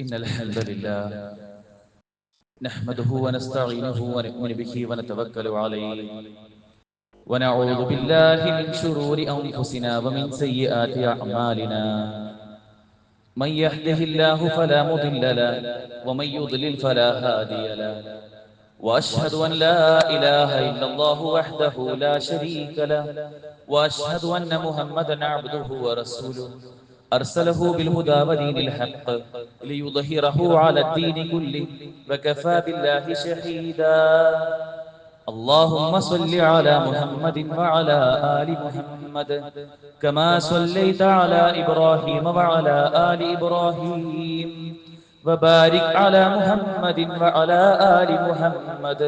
إن الحمد لله نحمده ونستعينه ونؤمن به ونتوكل عليه ونعوذ بالله من شرور أنفسنا ومن سيئات أعمالنا من يهده الله فلا مضل له ومن يضلل فلا هادي له وأشهد أن لا إله إلا الله وحده لا شريك له وأشهد أن محمدا عبده ورسوله أرسله بالهدى ودين الحق ليظهره على الدين كله وكفى بالله شهيدا اللهم صل على محمد وعلى آل محمد كما صليت على إبراهيم وعلى آل إبراهيم وبارك على محمد وعلى آل محمد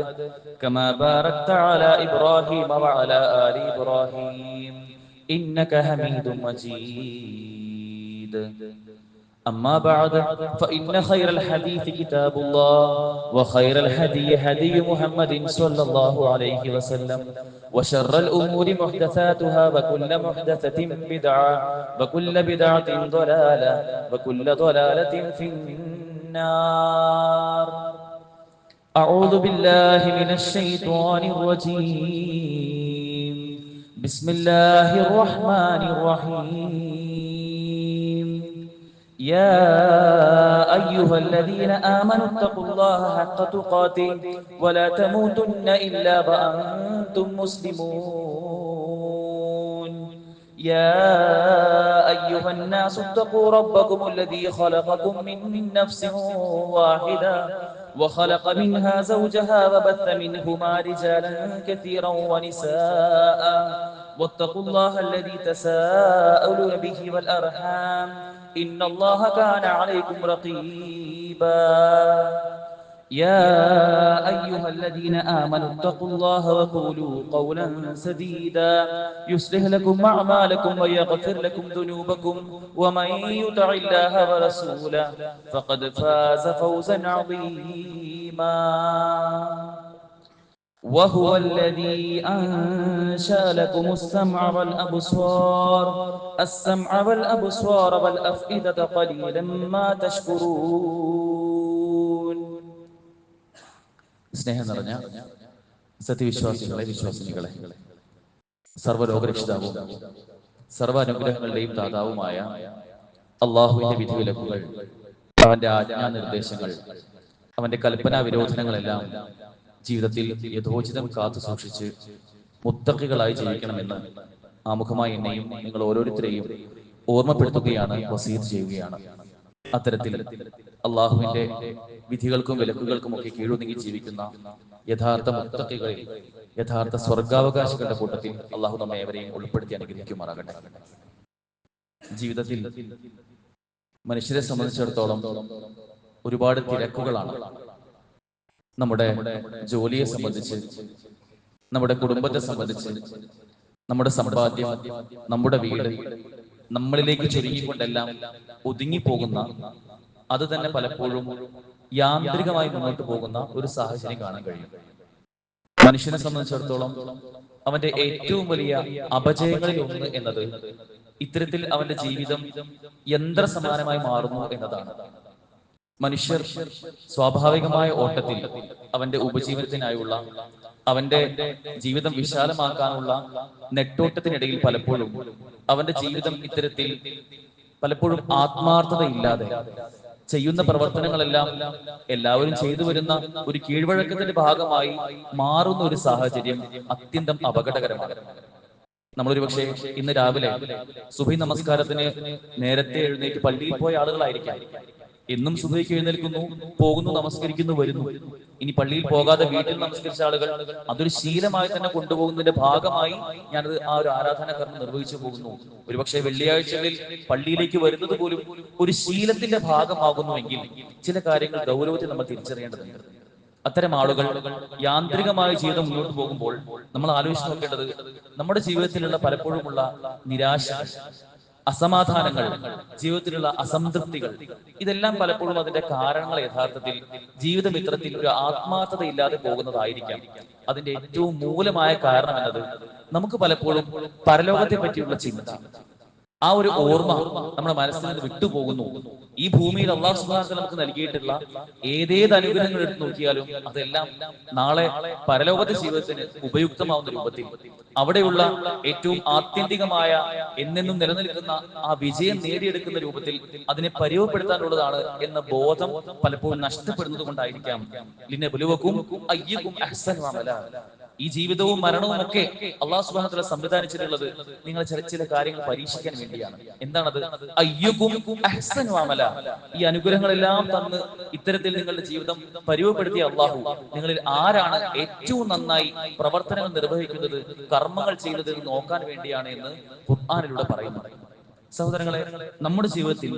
كما باركت على إبراهيم وعلى آل إبراهيم إنك حميد مجيد أما بعد فإن خير الحديث كتاب الله وخير الهدي هدي محمد صلى الله عليه وسلم وشر الأمور محدثاتها وكل محدثة بدعة وكل بدعة ضلالة وكل ضلالة في النار أعوذ بالله من الشيطان الرجيم بسم الله الرحمن الرحيم يا أيها الذين آمنوا اتقوا الله حق تقاته ولا تموتن إلا وأنتم مسلمون يا أيها الناس اتقوا ربكم الذي خلقكم من نفس واحدة وخلق منها زوجها وبث منهما رجالا كثيرا ونساء واتقوا الله الذي تساءلون به والأرحام إن الله كان عليكم رقيبا يا أيها الذين آمنوا اتقوا الله وقولوا قولا سديدا يصلح لكم أعمالكم ويغفر لكم ذنوبكم ومن يطع الله ورسوله فقد فاز فوزا عظيما وهو الذي أنشأ لكم السمع والأبصار والأفئدة قليلا ما تشكرون. സ്നേഹം നിറഞ്ഞ സത്യവിശ്വാസികളെ, വിശ്വാസിനികളെ, സർവ്വലോകരക്ഷിതാവും സർവ്വാനുഗ്രഹങ്ങളുടെയും ദാതാവുമായ അള്ളാഹുവിന്റെ വിധിവിലക്കുകൾ, അവന്റെ ആജ്ഞാനിർദ്ദേശങ്ങൾ, അവന്റെ കൽപ്പനാ വിരോധനങ്ങളെല്ലാം ജീവിതത്തിൽ യഥോചിതം കാത്തു സൂക്ഷിച്ച് മുത്തഖികളായി ജീവിക്കണമെന്ന് ആമുഖമായി എന്നെയും നിങ്ങൾ ഓരോരുത്തരെയും ഓർമ്മപ്പെടുത്തുകയാണ്, വസീയത്ത് ചെയ്യുകയാണ്. അത്തരത്തിൽ അള്ളാഹുവിന്റെ വിധികൾക്കും വിലക്കുകൾക്കും ഒക്കെ കീഴൊതുങ്ങി ജീവിക്കുന്ന യഥാർത്ഥ മുത്തഖികളിൽ, യഥാർത്ഥ സ്വർഗാവകാശികളുടെ കൂട്ടത്തിൽ അള്ളാഹു നമ്മെ ഏവരെയും ഉൾപ്പെടുത്തി അനുഗ്രഹിക്കുമാറാകട്ടെ. ജീവിതത്തിൽ മനുഷ്യരെ സംബന്ധിച്ചിടത്തോളം ഒരുപാട് തിരക്കുകളാണ്. നമ്മുടെ ജോലിയെ സംബന്ധിച്ച്, നമ്മുടെ കുടുംബത്തെ സംബന്ധിച്ച്, നമ്മുടെ സമ്പാദ്യം, നമ്മുടെ വീട്, നമ്മളിലേക്ക് ചുരുങ്ങിക്കൊണ്ടെല്ലാം ഒതുങ്ങിപ്പോകുന്ന, അത് തന്നെ പലപ്പോഴും യാന്ത്രികമായി മുന്നോട്ട് പോകുന്ന ഒരു സാഹചര്യം കാണാൻ കഴിയും. മനുഷ്യനെ സംബന്ധിച്ചിടത്തോളം അവന്റെ ഏറ്റവും വലിയ അപജയങ്ങളിൽ ഒന്ന് എന്നത് ഇത്തരത്തിൽ അവന്റെ ജീവിതം യന്ത്രസമാനമായി മാറുന്നു എന്നതാണ്. മനുഷ്യർ സ്വാഭാവികമായ ഓട്ടത്തിൽ അവന്റെ ഉപജീവനത്തിനായുള്ള, അവന്റെ ജീവിതം വിശാലമാക്കാനുള്ള നെട്ടോട്ടത്തിനിടയിൽ പലപ്പോഴും അവന്റെ ജീവിതം ഇത്തരത്തിൽ പലപ്പോഴും ആത്മാർത്ഥതയില്ലാതെ ചെയ്യുന്ന പ്രവർത്തനങ്ങളെല്ലാം എല്ലാവരും ചെയ്തു വരുന്ന ഒരു കീഴ്വഴക്കത്തിന്റെ ഭാഗമായി മാറുന്ന ഒരു സാഹചര്യം അത്യന്തം അപകടകരമാണ്. നമ്മളൊരു പക്ഷേ ഇന്ന് രാവിലെ സുബഹി നമസ്കാരത്തിന് നേരത്തെ എഴുന്നേറ്റ് പള്ളിയിൽ പോയ ആളുകളായിരിക്കാം. എന്നും സുബഹിക്ക് എഴുന്നേൽക്കുന്നു, പോകുന്നു, നമസ്കരിക്കുന്നു, വരുന്നു. ഇനി പള്ളിയിൽ പോകാതെ വീട്ടിൽ നമസ്കരിച്ച ആളുകൾ അതൊരു ശീലമായി തന്നെ കൊണ്ടുപോകുന്നതിന്റെ ഭാഗമായി ഞാനത് ആ ഒരു ആരാധനാ കർമ്മം നിർവഹിച്ചു പോകുന്നു. ഒരുപക്ഷെ വെള്ളിയാഴ്ചകളിൽ പള്ളിയിലേക്ക് വരുന്നത് പോലും ഒരു ശീലത്തിന്റെ ഭാഗമാകുന്നുവെങ്കിൽ ചില കാര്യങ്ങൾ ഗൗരവത്തിൽ നമ്മൾ തിരിച്ചറിയേണ്ടതുണ്ട്. അത്തരം ആളുകൾ യാന്ത്രികമായ ജീവിതം മുന്നോട്ട് പോകുമ്പോൾ നമ്മൾ ആലോചിച്ച് നോക്കേണ്ടത് നമ്മുടെ ജീവിതത്തിലുള്ള പലപ്പോഴുമുള്ള നിരാശ, അസമാധാനങ്ങൾ, ജീവിതത്തിലുള്ള അസംതൃപ്തികൾ, ഇതെല്ലാം പലപ്പോഴും അതിന്റെ കാരണങ്ങൾ യഥാർത്ഥത്തിൽ ജീവിതം ഇത്തരത്തിൽ ഒരു ആത്മാർത്ഥത ഇല്ലാതെ പോകുന്നതായിരിക്കാം. അതിന്റെ ഏറ്റവും മൂലമായ കാരണം എന്നത് നമുക്ക് പലപ്പോഴും പരലോകത്തെ പറ്റിയുള്ള ചിന്ത, ആ ഒരു ഓർമ്മ നമ്മുടെ മനസ്സിൽ നിന്ന് വിട്ടുപോകുന്നു. ഈ ഭൂമിയിൽ അല്ലാഹു സുബ്ഹാനഹു വ തആല നമുക്ക് നൽകിയിട്ടുള്ള ഏതേത് അനുഗ്രഹങ്ങൾ എടുത്ത് നോക്കിയാലും അതെല്ലാം നാളെ പരലോകത്തെ ജീവിതത്തിന് ഉപയുക്തമാവുന്ന രൂപത്തിൽ, അവിടെയുള്ള ഏറ്റവും ആത്യന്തികമായ എന്നെന്നും നിലനിൽക്കുന്ന ആ വിജയം നേടിയെടുക്കുന്ന രൂപത്തിൽ അതിനെ പരിവപ്പെടുത്താനുള്ളതാണ് എന്ന ബോധം പലപ്പോഴും നഷ്ടപ്പെടുന്നത് കൊണ്ടായിരിക്കാം ലിനബ്ലുവക്കും അയ്യുക്കും അഹ്സനു അമല. ഈ ജീവിതവും മരണവും ഒക്കെ അല്ലാഹു സുബ്ഹാനഹു വ തആല സംവിധാനിച്ചിട്ടുള്ളത് നിങ്ങൾ ചില കാര്യങ്ങൾ പരീക്ഷിക്കാൻ വേണ്ടിയാണ്. എന്താണത്? അയ്യുക്കും അഹ്സനു അമല. ഈ അനുഗ്രഹങ്ങളെല്ലാം തന്ന് ഇത്തരത്തിൽ നിങ്ങളുടെ ജീവിതം പരിവപ്പെടുത്തിയ അല്ലാഹു നിങ്ങളിൽ ആരാണ് ഏറ്റവും നന്നായി പ്രവർത്തനങ്ങൾ നിർവഹിക്കുന്നത്, കർമ്മങ്ങൾ ചെയ്യുന്നത് എന്ന് നോക്കാൻ വേണ്ടിയാണ് എന്ന് ഖുർആനിലൂടെ പറയുന്നത്. സഹോദരങ്ങളെ, നമ്മുടെ ജീവിതത്തിൽ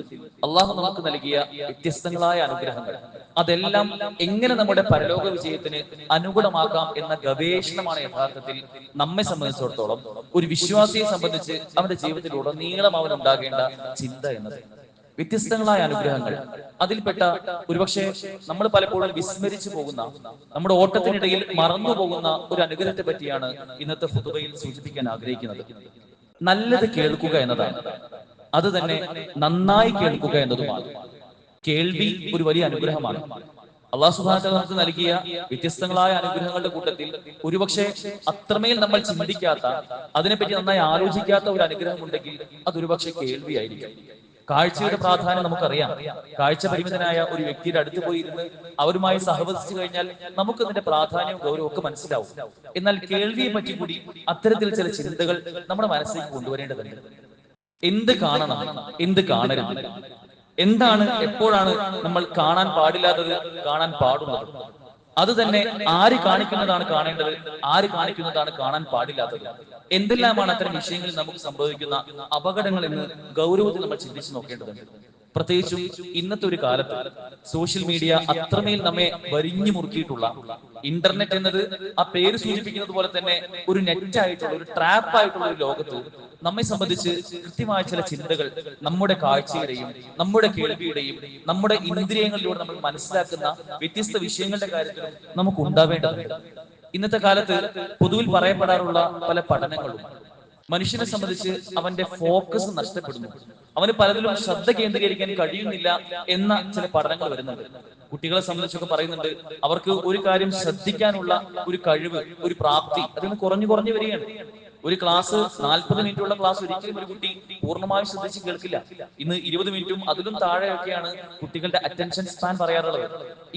അള്ളാഹു നമുക്ക് നൽകിയ വ്യത്യസ്തങ്ങളായ അനുഗ്രഹങ്ങൾ അതെല്ലാം എങ്ങനെ നമ്മുടെ പരലോക വിജയത്തിന് അനുകൂലമാക്കാം എന്ന ഗവേഷണമാണ് യഥാർത്ഥത്തിൽ നമ്മെ സംബന്ധിച്ചിടത്തോളം ഒരു വിശ്വാസിയെ സംബന്ധിച്ച് അവന്റെ ജീവിതത്തിലുടനീളം അവൻ ഉണ്ടാകേണ്ട ചിന്ത എന്നത്. വ്യത്യസ്തങ്ങളായ അനുഗ്രഹങ്ങൾ, അതിൽപ്പെട്ട ഒരുപക്ഷെ നമ്മൾ പലപ്പോഴും വിസ്മരിച്ചു പോകുന്ന, നമ്മുടെ ഓട്ടത്തിനിടയിൽ മറന്നു പോകുന്ന ഒരു അനുഗ്രഹത്തെ പറ്റിയാണ് ഇന്നത്തെ ഖുതുബയിൽ സൂചിപ്പിക്കാൻ ആഗ്രഹിക്കുന്നത്. നല്ലത് കേൾക്കുക എന്നതാണ്. അത് തന്നെ നന്നായി കേൾക്കുക എന്നതുമാണ്. കേൾവി ഒരു വലിയ അനുഗ്രഹമാണ്. അല്ലാഹു സുബ്ഹാനഹു വ തആല നമുക്ക് നൽകിയ വ്യത്യസ്തങ്ങളായ അനുഗ്രഹങ്ങളുടെ കൂട്ടത്തിൽ ഒരുപക്ഷെ അത്രമേൽ നമ്മൾ ചിന്തിക്കാത്ത, അതിനെപ്പറ്റി നന്നായി ആലോചിക്കാത്ത ഒരു അനുഗ്രഹം ഉണ്ടെങ്കിൽ അതൊരുപക്ഷെ കേൾവിയായിരിക്കും. കാഴ്ചയുടെ പ്രാധാന്യം നമുക്കറിയാം. കാഴ്ച പരിമിതനായ ഒരു വ്യക്തിയുടെ അടുത്ത് പോയി ഇരുന്ന് അവരുമായി സഹവസിച്ചു കഴിഞ്ഞാൽ നമുക്ക് അതിന്റെ പ്രാധാന്യവും ഗൗരവവും ഒക്കെ മനസ്സിലാവും. എന്നാൽ കേൾവിയെ പറ്റി കൂടി അത്തരത്തിൽ ചില ചിന്തകൾ നമ്മുടെ മനസ്സിലേക്ക് കൊണ്ടുവരേണ്ടതുണ്ട്. എന്ത് കാണണം, എന്ത് കാണരുത്, എന്താണ് എപ്പോഴാണ് നമ്മൾ കാണാൻ പാടില്ലാത്തത്, കാണാൻ പാടുള്ളത്, അത് തന്നെ ആര് കാണിക്കുന്നതാണ് കാണേണ്ടത്, ആര് കാണിക്കുന്നതാണ് കാണാൻ പാടില്ലാത്തത്, എന്തെല്ലാമാണ് അത്തരം വിഷയങ്ങളിൽ നമുക്ക് സംഭവിക്കുന്ന അപകടങ്ങൾ എന്ന് ഗൗരവത്തിൽ നമ്മൾ ചിന്തിച്ചു നോക്കേണ്ടതുണ്ട്. പ്രത്യേകിച്ചും ഇന്നത്തെ ഒരു കാലത്ത് സോഷ്യൽ മീഡിയ അത്രമേൽ നമ്മെ വരിഞ്ഞു മുറുക്കിയിട്ടുള്ള, ഇന്റർനെറ്റ് എന്നത് ആ പേര് സൂചിപ്പിക്കുന്നത് പോലെ തന്നെ ഒരു നെറ്റ് ആയിട്ടുള്ള, ഒരു ട്രാപ്പ് ആയിട്ടുള്ള ഒരു ലോകത്ത് നമ്മെ സംബന്ധിച്ച് കൃത്യമായ ചില ചിന്തകൾ നമ്മുടെ കാഴ്ചയുടെയും നമ്മുടെ കേൾവിയുടെയും നമ്മുടെ ഇന്ദ്രിയങ്ങളിലൂടെ നമ്മൾ മനസ്സിലാക്കുന്ന വ്യത്യസ്ത വിഷയങ്ങളുടെ കാര്യത്തിലും നമുക്ക് ഉണ്ടാവേണ്ടതുണ്ട്. ഇന്നത്തെ കാലത്ത് പൊതുവിൽ പറയപ്പെടാറുള്ള പല പഠനങ്ങളും മനുഷ്യനെ സംബന്ധിച്ച് അവന്റെ ഫോക്കസ് നഷ്ടപ്പെടുന്നു, അവന് പലതിലും ശ്രദ്ധ കേന്ദ്രീകരിക്കാൻ കഴിയുന്നില്ല എന്ന ചില പഠനങ്ങൾ വരുന്നുണ്ട്. കുട്ടികളെ സംബന്ധിച്ചൊക്കെ പറയുന്നുണ്ട്, അവർക്ക് ഒരു കാര്യം ശ്രദ്ധിക്കാനുള്ള ഒരു കഴിവ്, ഒരു പ്രാപ്തി അതിന് കുറഞ്ഞു കുറഞ്ഞു വരികയാണ്. ഒരു ക്ലാസ് 40 മിനിറ്റുള്ള ക്ലാസ് ഒരിക്കലും ഒരു കുട്ടി പൂർണ്ണമായും ശ്രദ്ധിച്ച് കേൾക്കില്ല. ഇന്ന് 20 മിനിറ്റും അതിലും താഴെയൊക്കെയാണ് കുട്ടികളുടെ അറ്റൻഷൻ സ്പാൻ പറയാറുള്ളത്.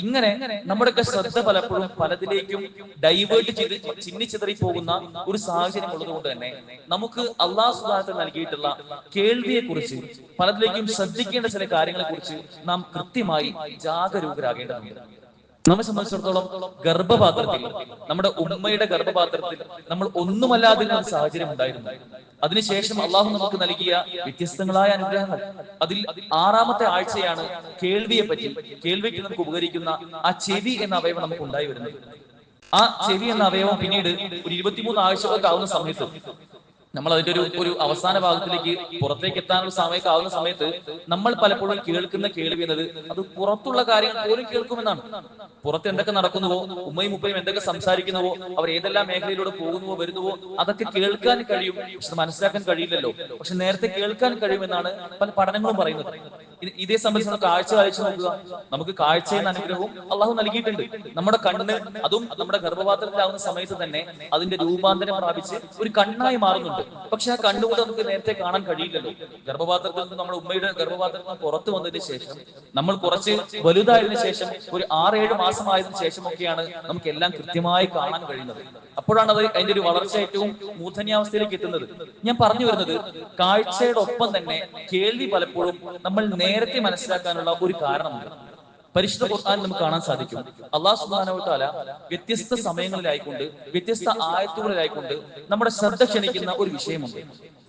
ഇങ്ങനെ നമ്മുടെയൊക്കെ ശ്രദ്ധ പലപ്പോഴും പലതിലേക്കും ഡൈവേർട്ട് ചെയ്ത് ചിന്നിച്ചിതറി പോകുന്ന ഒരു സാഹചര്യം ഉള്ളതുകൊണ്ട് തന്നെ നമുക്ക് അല്ലാഹു സുബ്ഹാനഹു വ തആല നൽകിയിട്ടുള്ള കേൾവിയെ കുറിച്ച്, പലതിലേക്കും ശ്രദ്ധിക്കേണ്ട ചില കാര്യങ്ങളെ കുറിച്ച് നാം കൃത്യമായി ജാഗരൂകരാകേണ്ടതുണ്ട്. നമ്മെ സംബന്ധിച്ചിടത്തോളം ഗർഭപാത്രത്തിൽ, നമ്മുടെ ഉമ്മയുടെ ഗർഭപാത്രത്തിൽ നമ്മൾ ഒന്നുമല്ലാതിരുന്ന ഒരു സാഹചര്യം ഉണ്ടായിരുന്നു. അതിനുശേഷം അള്ളാഹു നമുക്ക് നൽകിയ വ്യത്യസ്തങ്ങളായ അനുഗ്രഹങ്ങൾ, അതിൽ 6ാമത്തെ ആഴ്ചയാണ് കേൾവിയെ പറ്റി, കേൾവിക്ക് നമുക്ക് ഉപകരിക്കുന്ന ആ ചെവി എന്ന അവയവം നമുക്ക് ഉണ്ടായി വരുന്നത്. ആ ചെവി എന്ന അവയവം പിന്നീട് ഒരു 23 ആഴ്ചകളൊക്കെ ആവുന്ന സമയത്ത്, നമ്മൾ അതിന്റെ ഒരു അവസാന ഭാഗത്തിലേക്ക് പുറത്തേക്ക് എത്താനുള്ള സമയമൊക്കെ ആവുന്ന സമയത്ത് നമ്മൾ പലപ്പോഴും കേൾക്കുന്ന കേൾവി എന്നത് അത് പുറത്തുള്ള കാര്യങ്ങൾ പോലും കേൾക്കുമെന്നാണ്. പുറത്ത് എന്തൊക്കെ നടക്കുന്നുവോ, ഉമ്മയും ഉപ്പയും എന്തൊക്കെ സംസാരിക്കുന്നുവോ, അവർ ഏതെല്ലാം മേഖലയിലൂടെ പോകുന്നുവോ വരുന്നുവോ, അതൊക്കെ കേൾക്കാൻ കഴിയും, പക്ഷെ മനസ്സിലാക്കാൻ കഴിയില്ലല്ലോ. പക്ഷെ നേരത്തെ കേൾക്കാൻ കഴിയുമെന്നാണ് പല പഠനങ്ങളും പറയുന്നത്. ഇതേ സംബന്ധിച്ച് നമുക്ക് കാഴ്ച വായിച്ചു നോക്കുക. നമുക്ക് കാഴ്ച എന്ന അനുഗ്രഹവും അള്ളാഹു നൽകിയിട്ടുണ്ട്. നമ്മുടെ കണ്ണ്, അതും നമ്മുടെ ഗർഭപാത്രത്തിലാവുന്ന സമയത്ത് തന്നെ അതിന്റെ രൂപാന്തരം പ്രാപിച്ച് ഒരു കണ്ണായി മാറുന്നുണ്ട്. പക്ഷെ ആ കണ്ണുകൊണ്ട് നമുക്ക് നേരത്തെ കാണാൻ കഴിയില്ലല്ലോ. ഗർഭപാത്രത്തിൽ നിന്ന്, നമ്മുടെ ഉമ്മയുടെ ഗർഭപാത്രത്തിൽ നിന്ന് പുറത്തു വന്നതിന് ശേഷം, നമ്മൾ കുറച്ച് വലുതായതിനു ശേഷം, ഒരു 6-7 മാസമായതിനു ശേഷമൊക്കെയാണ് നമുക്ക് എല്ലാം കൃത്യമായി കാണാൻ കഴിയുന്നത്. അപ്പോഴാണ് അത് അതിന്റെ ഒരു വളർച്ച ഏറ്റവും മൂർധന്യാവസ്ഥയിലേക്ക് എത്തുന്നത്. ഞാൻ പറഞ്ഞു വരുന്നത്, കാഴ്ചയുടെ ഒപ്പം തന്നെ കേൾവി പലപ്പോഴും നമ്മൾ നേരത്തെ മനസ്സിലാക്കാനുള്ള ഒരു കാരണമുണ്ട്. പരിശുദ്ധ ഖുർആനിൽ നമുക്ക് കാണാൻ സാധിക്കും, അല്ലാഹു സുബ്ഹാനഹു വ തആല വ്യത്യസ്ത സമയങ്ങളിലായിക്കൊണ്ട്, വ്യത്യസ്ത ആയത്തുകളിലായിക്കൊണ്ട് നമ്മുടെ ശ്രദ്ധ ക്ഷണിക്കുന്ന ഒരു വിഷയമുണ്ട്.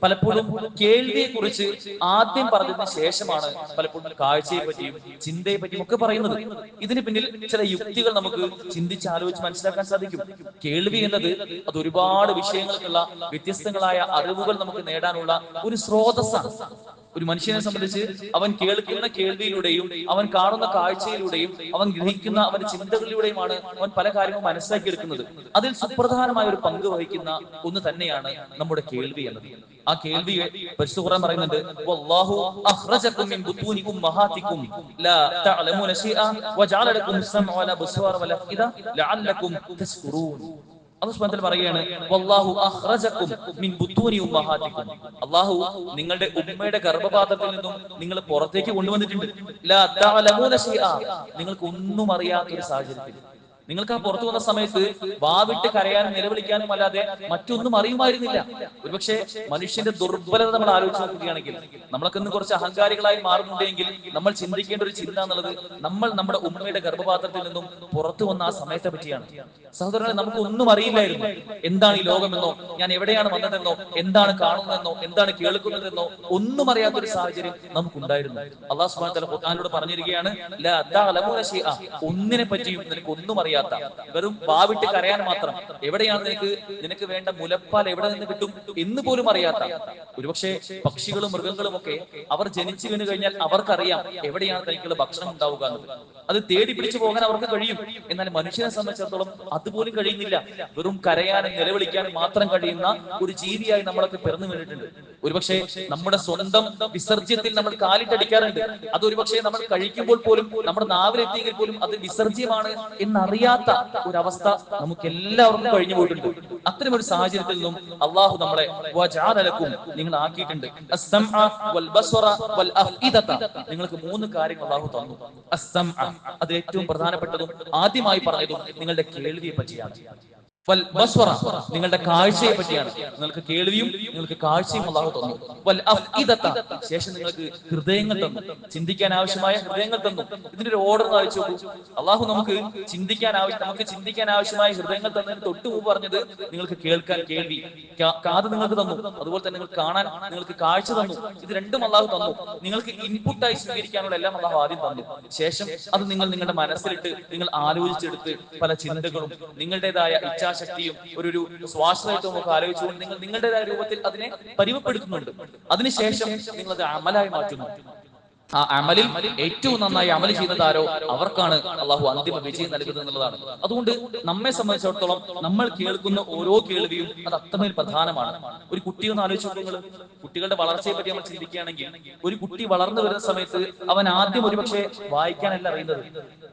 പലപ്പോഴും കേൾവിയെ കുറിച്ച് ആദ്യം പറഞ്ഞതിന് ശേഷമാണ് പലപ്പോഴും കാഴ്ചയെ പറ്റിയും ചിന്തയെ പറ്റിയും ഒക്കെ പറയുന്നത്. ഇതിന് പിന്നിൽ ചില യുക്തികൾ നമുക്ക് ചിന്തിച്ചാലോചിച്ച് മനസ്സിലാക്കാൻ സാധിക്കും. കേൾവി എന്നത് അത് ഒരുപാട് വിഷയങ്ങൾക്കുള്ള വ്യത്യസ്തങ്ങളായ അറിവുകൾ നമുക്ക് നേടാനുള്ള ഒരു സ്രോതസ്സാണ്. ഒരു മനുഷ്യനെ സംബന്ധിച്ച് അവൻ കേൾക്കുന്ന കേൾവിയിലൂടെയും അവൻ കാണുന്ന കാഴ്ചയിലൂടെയും അവൻ ഗ്രഹിക്കുന്ന അവന്റെ ചിന്തകളിലൂടെയുമാണ് അവൻ പല കാര്യങ്ങളും മനസ്സിലാക്കിയെടുക്കുന്നത്. അതിൽ സുപ്രധാനമായ ഒരു പങ്ക് വഹിക്കുന്ന ഒന്ന് തന്നെയാണ് നമ്മുടെ കേൾവി എന്നത്. ആ കേൾവിയെ പരിശുദ്ധ ഖുർആൻ പറയുന്നുണ്ട്, വല്ലാഹു അഖ്റജകും മിൻ ബുതൂനി ഉമ്മഹാതികും ലാ തഅലമൂന ശൈഅ വജഅല ലക്കും അസ്സമഅ വൽ അബ്സാറ വൽ അഫ്ഇദ ലഅല്ലകും തശ്കുറൂൻ. അല്ലാഹു സുബ്ഹാനഹു വ തആല പറയുകയാണ്, വല്ലാഹു അഖ്റജകും മിൻ ബുതൂനി ഉമ്മഹാതികും. അല്ലാഹു നിങ്ങളുടെ ഉമ്മയുടെ ഗർഭപാത്രത്തിൽ നിന്നും നിങ്ങൾ പുറത്തേക്ക് കൊണ്ടുവന്നിട്ടുണ്ട്. ലാ തഅലമൂന ശൈഅ, നിങ്ങൾക്ക് ഒന്നും അറിയാത്ത ഒരു സാഹചര്യത്തിൽ. നിങ്ങൾക്ക് ആ പുറത്തു വന്ന സമയത്ത് വാവിട്ട് കരയാനും നിലവിളിക്കാനും അല്ലാതെ മറ്റൊന്നും അറിയുമായിരുന്നില്ല. ഒരുപക്ഷെ മനുഷ്യന്റെ ദുർബലത നമ്മൾ ആലോചിച്ച് നോക്കുകയാണെങ്കിൽ, നമ്മളൊക്കെ ഇന്ന് കുറച്ച് അഹങ്കാരികളായി മാറുന്നുണ്ടെങ്കിൽ നമ്മൾ ചിന്തിക്കേണ്ട ഒരു ചിന്ത എന്നുള്ളത് നമ്മൾ നമ്മുടെ ഉമ്മയുടെ ഗർഭപാത്രത്തിൽ നിന്നും പുറത്തു വന്ന ആ സമയത്തെ പറ്റിയാണ്. സഹോദരങ്ങളെ, നമുക്ക് ഒന്നും അറിയില്ലായിരുന്നു. എന്താണ് ഈ ലോകമെന്നോ, ഞാൻ എവിടെയാണ് വന്നതെന്നോ, എന്താണ് കാണുന്നതെന്നോ, എന്താണ് കേൾക്കുന്നതെന്നോ ഒന്നും അറിയാത്തൊരു സാഹചര്യം നമുക്കുണ്ടായിരുന്നു. അല്ലാഹു സുബ്ഹാനഹു വ തആല ഖുർആനിലൂടെ പറഞ്ഞിരിക്കുകയാണ്, ലാ തഅലമൂന ശൈഅ, ഒന്നിനെ പറ്റിയും നിനക്ക് ഒന്നും അറിയാത്ത, വെറും വാവിട്ട് കരയാൻ മാത്രം, എവിടെയാണ് നിനക്ക് വേണ്ട മുലപ്പാൽ എവിടെ നിന്ന് കിട്ടും എന്ന് പോലും അറിയാത്ത, ഒരുപക്ഷെ പക്ഷികളും മൃഗങ്ങളും ഒക്കെ അവർ ജനിച്ചു വീണ് കഴിഞ്ഞാൽ അവർക്കറിയാം എവിടെയാണ് തനിക്കുള്ള ഭക്ഷണം ഉണ്ടാവുക എന്നത്. അത് തേടി പിടിച്ചു പോകാൻ അവർക്ക് കഴിയും. എന്നാൽ മനുഷ്യനെ സംബന്ധിച്ചിടത്തോളം അതുപോലും കഴിയുന്നില്ല. വെറും കരയാനും നിലവിളിക്കാനും മാത്രം കഴിയുന്ന ഒരു ജീവിയായി നമ്മളൊക്കെ പിറന്നു വീണിട്ടുണ്ട്. ഒരുപക്ഷെ നമ്മുടെ സ്വന്തം വിസർജ്യത്തിൽ നമ്മൾ കാലിട്ടടിക്കാറുണ്ട്. അത് ഒരുപക്ഷെ നമ്മൾ കഴിക്കുമ്പോൾ പോലും നമ്മുടെ നാവിലെത്തിയെങ്കിൽ പോലും അത് വിസർജ്യമാണ് എന്നറിയാത്ത ഒരവസ്ഥ നമുക്ക് എല്ലാവർക്കും കഴിഞ്ഞു പോയിട്ടുണ്ട്. അത്തരം ഒരു സാഹചര്യത്തിൽ നിന്നും അള്ളാഹു നമ്മളെ നിങ്ങൾ ആക്കിയിട്ടുണ്ട്. നിങ്ങൾക്ക് 3 കാര്യങ്ങൾ അള്ളാഹു തന്നു. അത് ഏറ്റവും പ്രധാനപ്പെട്ടതും ആദ്യമായി പറഞ്ഞതും നിങ്ങളുടെ കേൾവിയെ പറ്റിയാണ്. നിങ്ങളുടെ കാഴ്ചയെ പറ്റിയാണ്. നിങ്ങൾക്ക് കേൾവിയും നിങ്ങൾക്ക് കാഴ്ചയും അല്ലാഹു തന്നു. ശേഷം നിങ്ങൾക്ക് ഹൃദയങ്ങൾ തന്നു, ചിന്തിക്കാൻ ആവശ്യമായ ഹൃദയങ്ങൾ തന്നു. ഇതിന്റെ ഒരു ഓർഡർ വായിച്ചു നോക്കൂ. അല്ലാഹു നമുക്ക് ചിന്തിക്കാൻ ആവശ്യമായ ഹൃദയങ്ങൾ തന്നതിന് തൊട്ട് മുമ്പ് പറഞ്ഞത് നിങ്ങൾക്ക് കേൾക്കാൻ കേൾവി, കാത് നിങ്ങൾക്ക് തന്നു. അതുപോലെ തന്നെ നിങ്ങൾക്ക് കാണാൻ നിങ്ങൾക്ക് കാഴ്ച തന്നു. ഇത് രണ്ടും അല്ലാഹു തന്നു. നിങ്ങൾക്ക് ഇൻപുട്ടായി സ്വീകരിക്കാനുള്ള എല്ലാം അല്ലാഹു ആദ്യം തന്നു. ശേഷം അത് നിങ്ങളുടെ മനസ്സിലിട്ട് നിങ്ങൾ ആലോചിച്ചെടുത്ത് പല ചിന്തകളും നിങ്ങളുടേതായ ശക്തിയും ഒരു സ്വാശ്രയത്വവും ഒക്കെ ആലോചിച്ചുകൊണ്ട് നിങ്ങൾ നിങ്ങളുടേതായ രൂപത്തിൽ അതിനെ പരിമപ്പെടുത്തുന്നുണ്ട്. അതിനുശേഷം നിങ്ങൾ അത് അമലായി മാറ്റുന്നു. ആ അമലിൽ ഏറ്റവും നന്നായി അമൽ ചെയ്യുന്നതാരോ അവർക്കാണ് അള്ളാഹു അന്തിമ വിജയം നൽകുന്നത് എന്നുള്ളതാണ്. അതുകൊണ്ട് നമ്മെ സംബന്ധിച്ചിടത്തോളം നമ്മൾ കേൾക്കുന്ന ഓരോ കേൾവിയും അത് അത്രമേൽ പ്രധാനമാണ്. ഒരു കുട്ടി ഒന്ന് ആലോചിച്ചു നിങ്ങൾ, കുട്ടികളുടെ വളർച്ചയെ പറ്റി നമ്മൾ ചിന്തിക്കുകയാണെങ്കിൽ, ഒരു കുട്ടി വളർന്നു വരുന്ന സമയത്ത് അവൻ ആദ്യം ഒരുപക്ഷെ വായിക്കാനല്ല അറിയുന്നത്.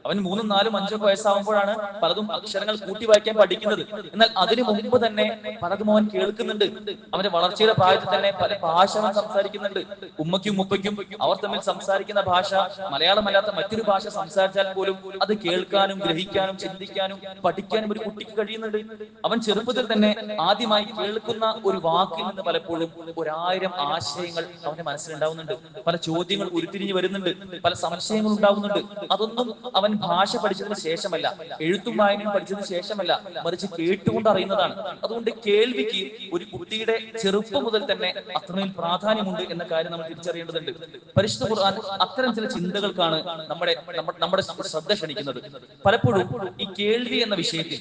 അവൻ 3, 4, 5 വയസ്സാവുമ്പോഴാണ് പലതും അക്ഷരങ്ങൾ കൂട്ടി വായിക്കാൻ പഠിക്കുന്നത്. എന്നാൽ അതിനു മുമ്പ് തന്നെ പലതും അവൻ കേൾക്കുന്നുണ്ട്. അവന്റെ വളർച്ചയുടെ പ്രായത്തിൽ തന്നെ പല ഭാഷ അവൻ സംസാരിക്കുന്നുണ്ട്. ഉമ്മയ്ക്കും ഉപ്പയ്ക്കും അവർ തമ്മിൽ സംസാരിക്കുന്ന ഭാഷ മലയാളമല്ലാത്ത മറ്റൊരു ഭാഷ സംസാരിച്ചാൽ പോലും അത് കേൾക്കാനും ഗ്രഹിക്കാനും ചിന്തിക്കാനും പഠിക്കാനും ഒരു കുട്ടിക്ക് കഴിയുന്നുണ്ട്. അവൻ ചെറുപ്പത്തിൽ തന്നെ ആദ്യമായി കേൾക്കുന്ന ഒരു വാക്കിൽ നിന്ന് പലപ്പോഴും 1000 ആശയങ്ങൾ അവന്റെ മനസ്സിലുണ്ടാവുന്നുണ്ട്. പല ചോദ്യങ്ങൾ ഉരുത്തിരിഞ്ഞു വരുന്നുണ്ട്, പല സംശയങ്ങൾ ഉണ്ടാവുന്നുണ്ട്. അതൊന്നും അവൻ ഭാഷ പഠിച്ചതിന് ശേഷമല്ല, എഴുത്തും വായനയും പഠിച്ചതിന് ശേഷമല്ല, മറിച്ച് കേട്ടുകൊണ്ട് അറിയുന്നതാണ്. അതുകൊണ്ട് കേൾവിക്ക് ഒരു കുട്ടിയുടെ ചെറുപ്പം മുതൽ തന്നെ അത്രമേൽ പ്രാധാന്യമുണ്ട് എന്ന കാര്യം നമ്മൾ തിരിച്ചറിയേണ്ടതുണ്ട്. പരിശുദ്ധ ഖുർആൻ അത്തരം ചില ചിന്തകൾക്കാണ് നമ്മുടെ ശ്രദ്ധ ക്ഷണിക്കുന്നത്. പലപ്പോഴും ഈ കേൾവി എന്ന വിഷയത്തിൽ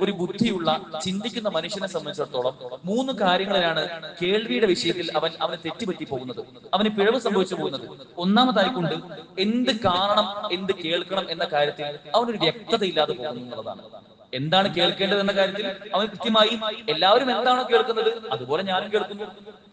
ഒരു ബുദ്ധിയുള്ള ചിന്തിക്കുന്ന മനുഷ്യനെ സംബന്ധിച്ചിടത്തോളം 3 കാര്യങ്ങളിലാണ് കേൾവിയുടെ വിഷയത്തിൽ അവന് തെറ്റുപറ്റി പോകുന്നത്, അവന് പിഴവ് സംഭവിച്ചു പോകുന്നത്. ഒന്നാമതായിക്കൊണ്ട് എന്ത് കാണണം എന്ത് കേൾക്കണം എന്ന കാര്യത്തിൽ അവനൊരു വ്യക്തത ഇല്ലാതെ പോകുന്നു എന്നുള്ളതാണ്. എന്താണ് കേൾക്കേണ്ടത് എന്ന കാര്യത്തിൽ അവൻ കൃത്യമായി എല്ലാവരും എന്താണോ കേൾക്കുന്നത് അതുപോലെ ഞാനും കേൾക്കുന്നു,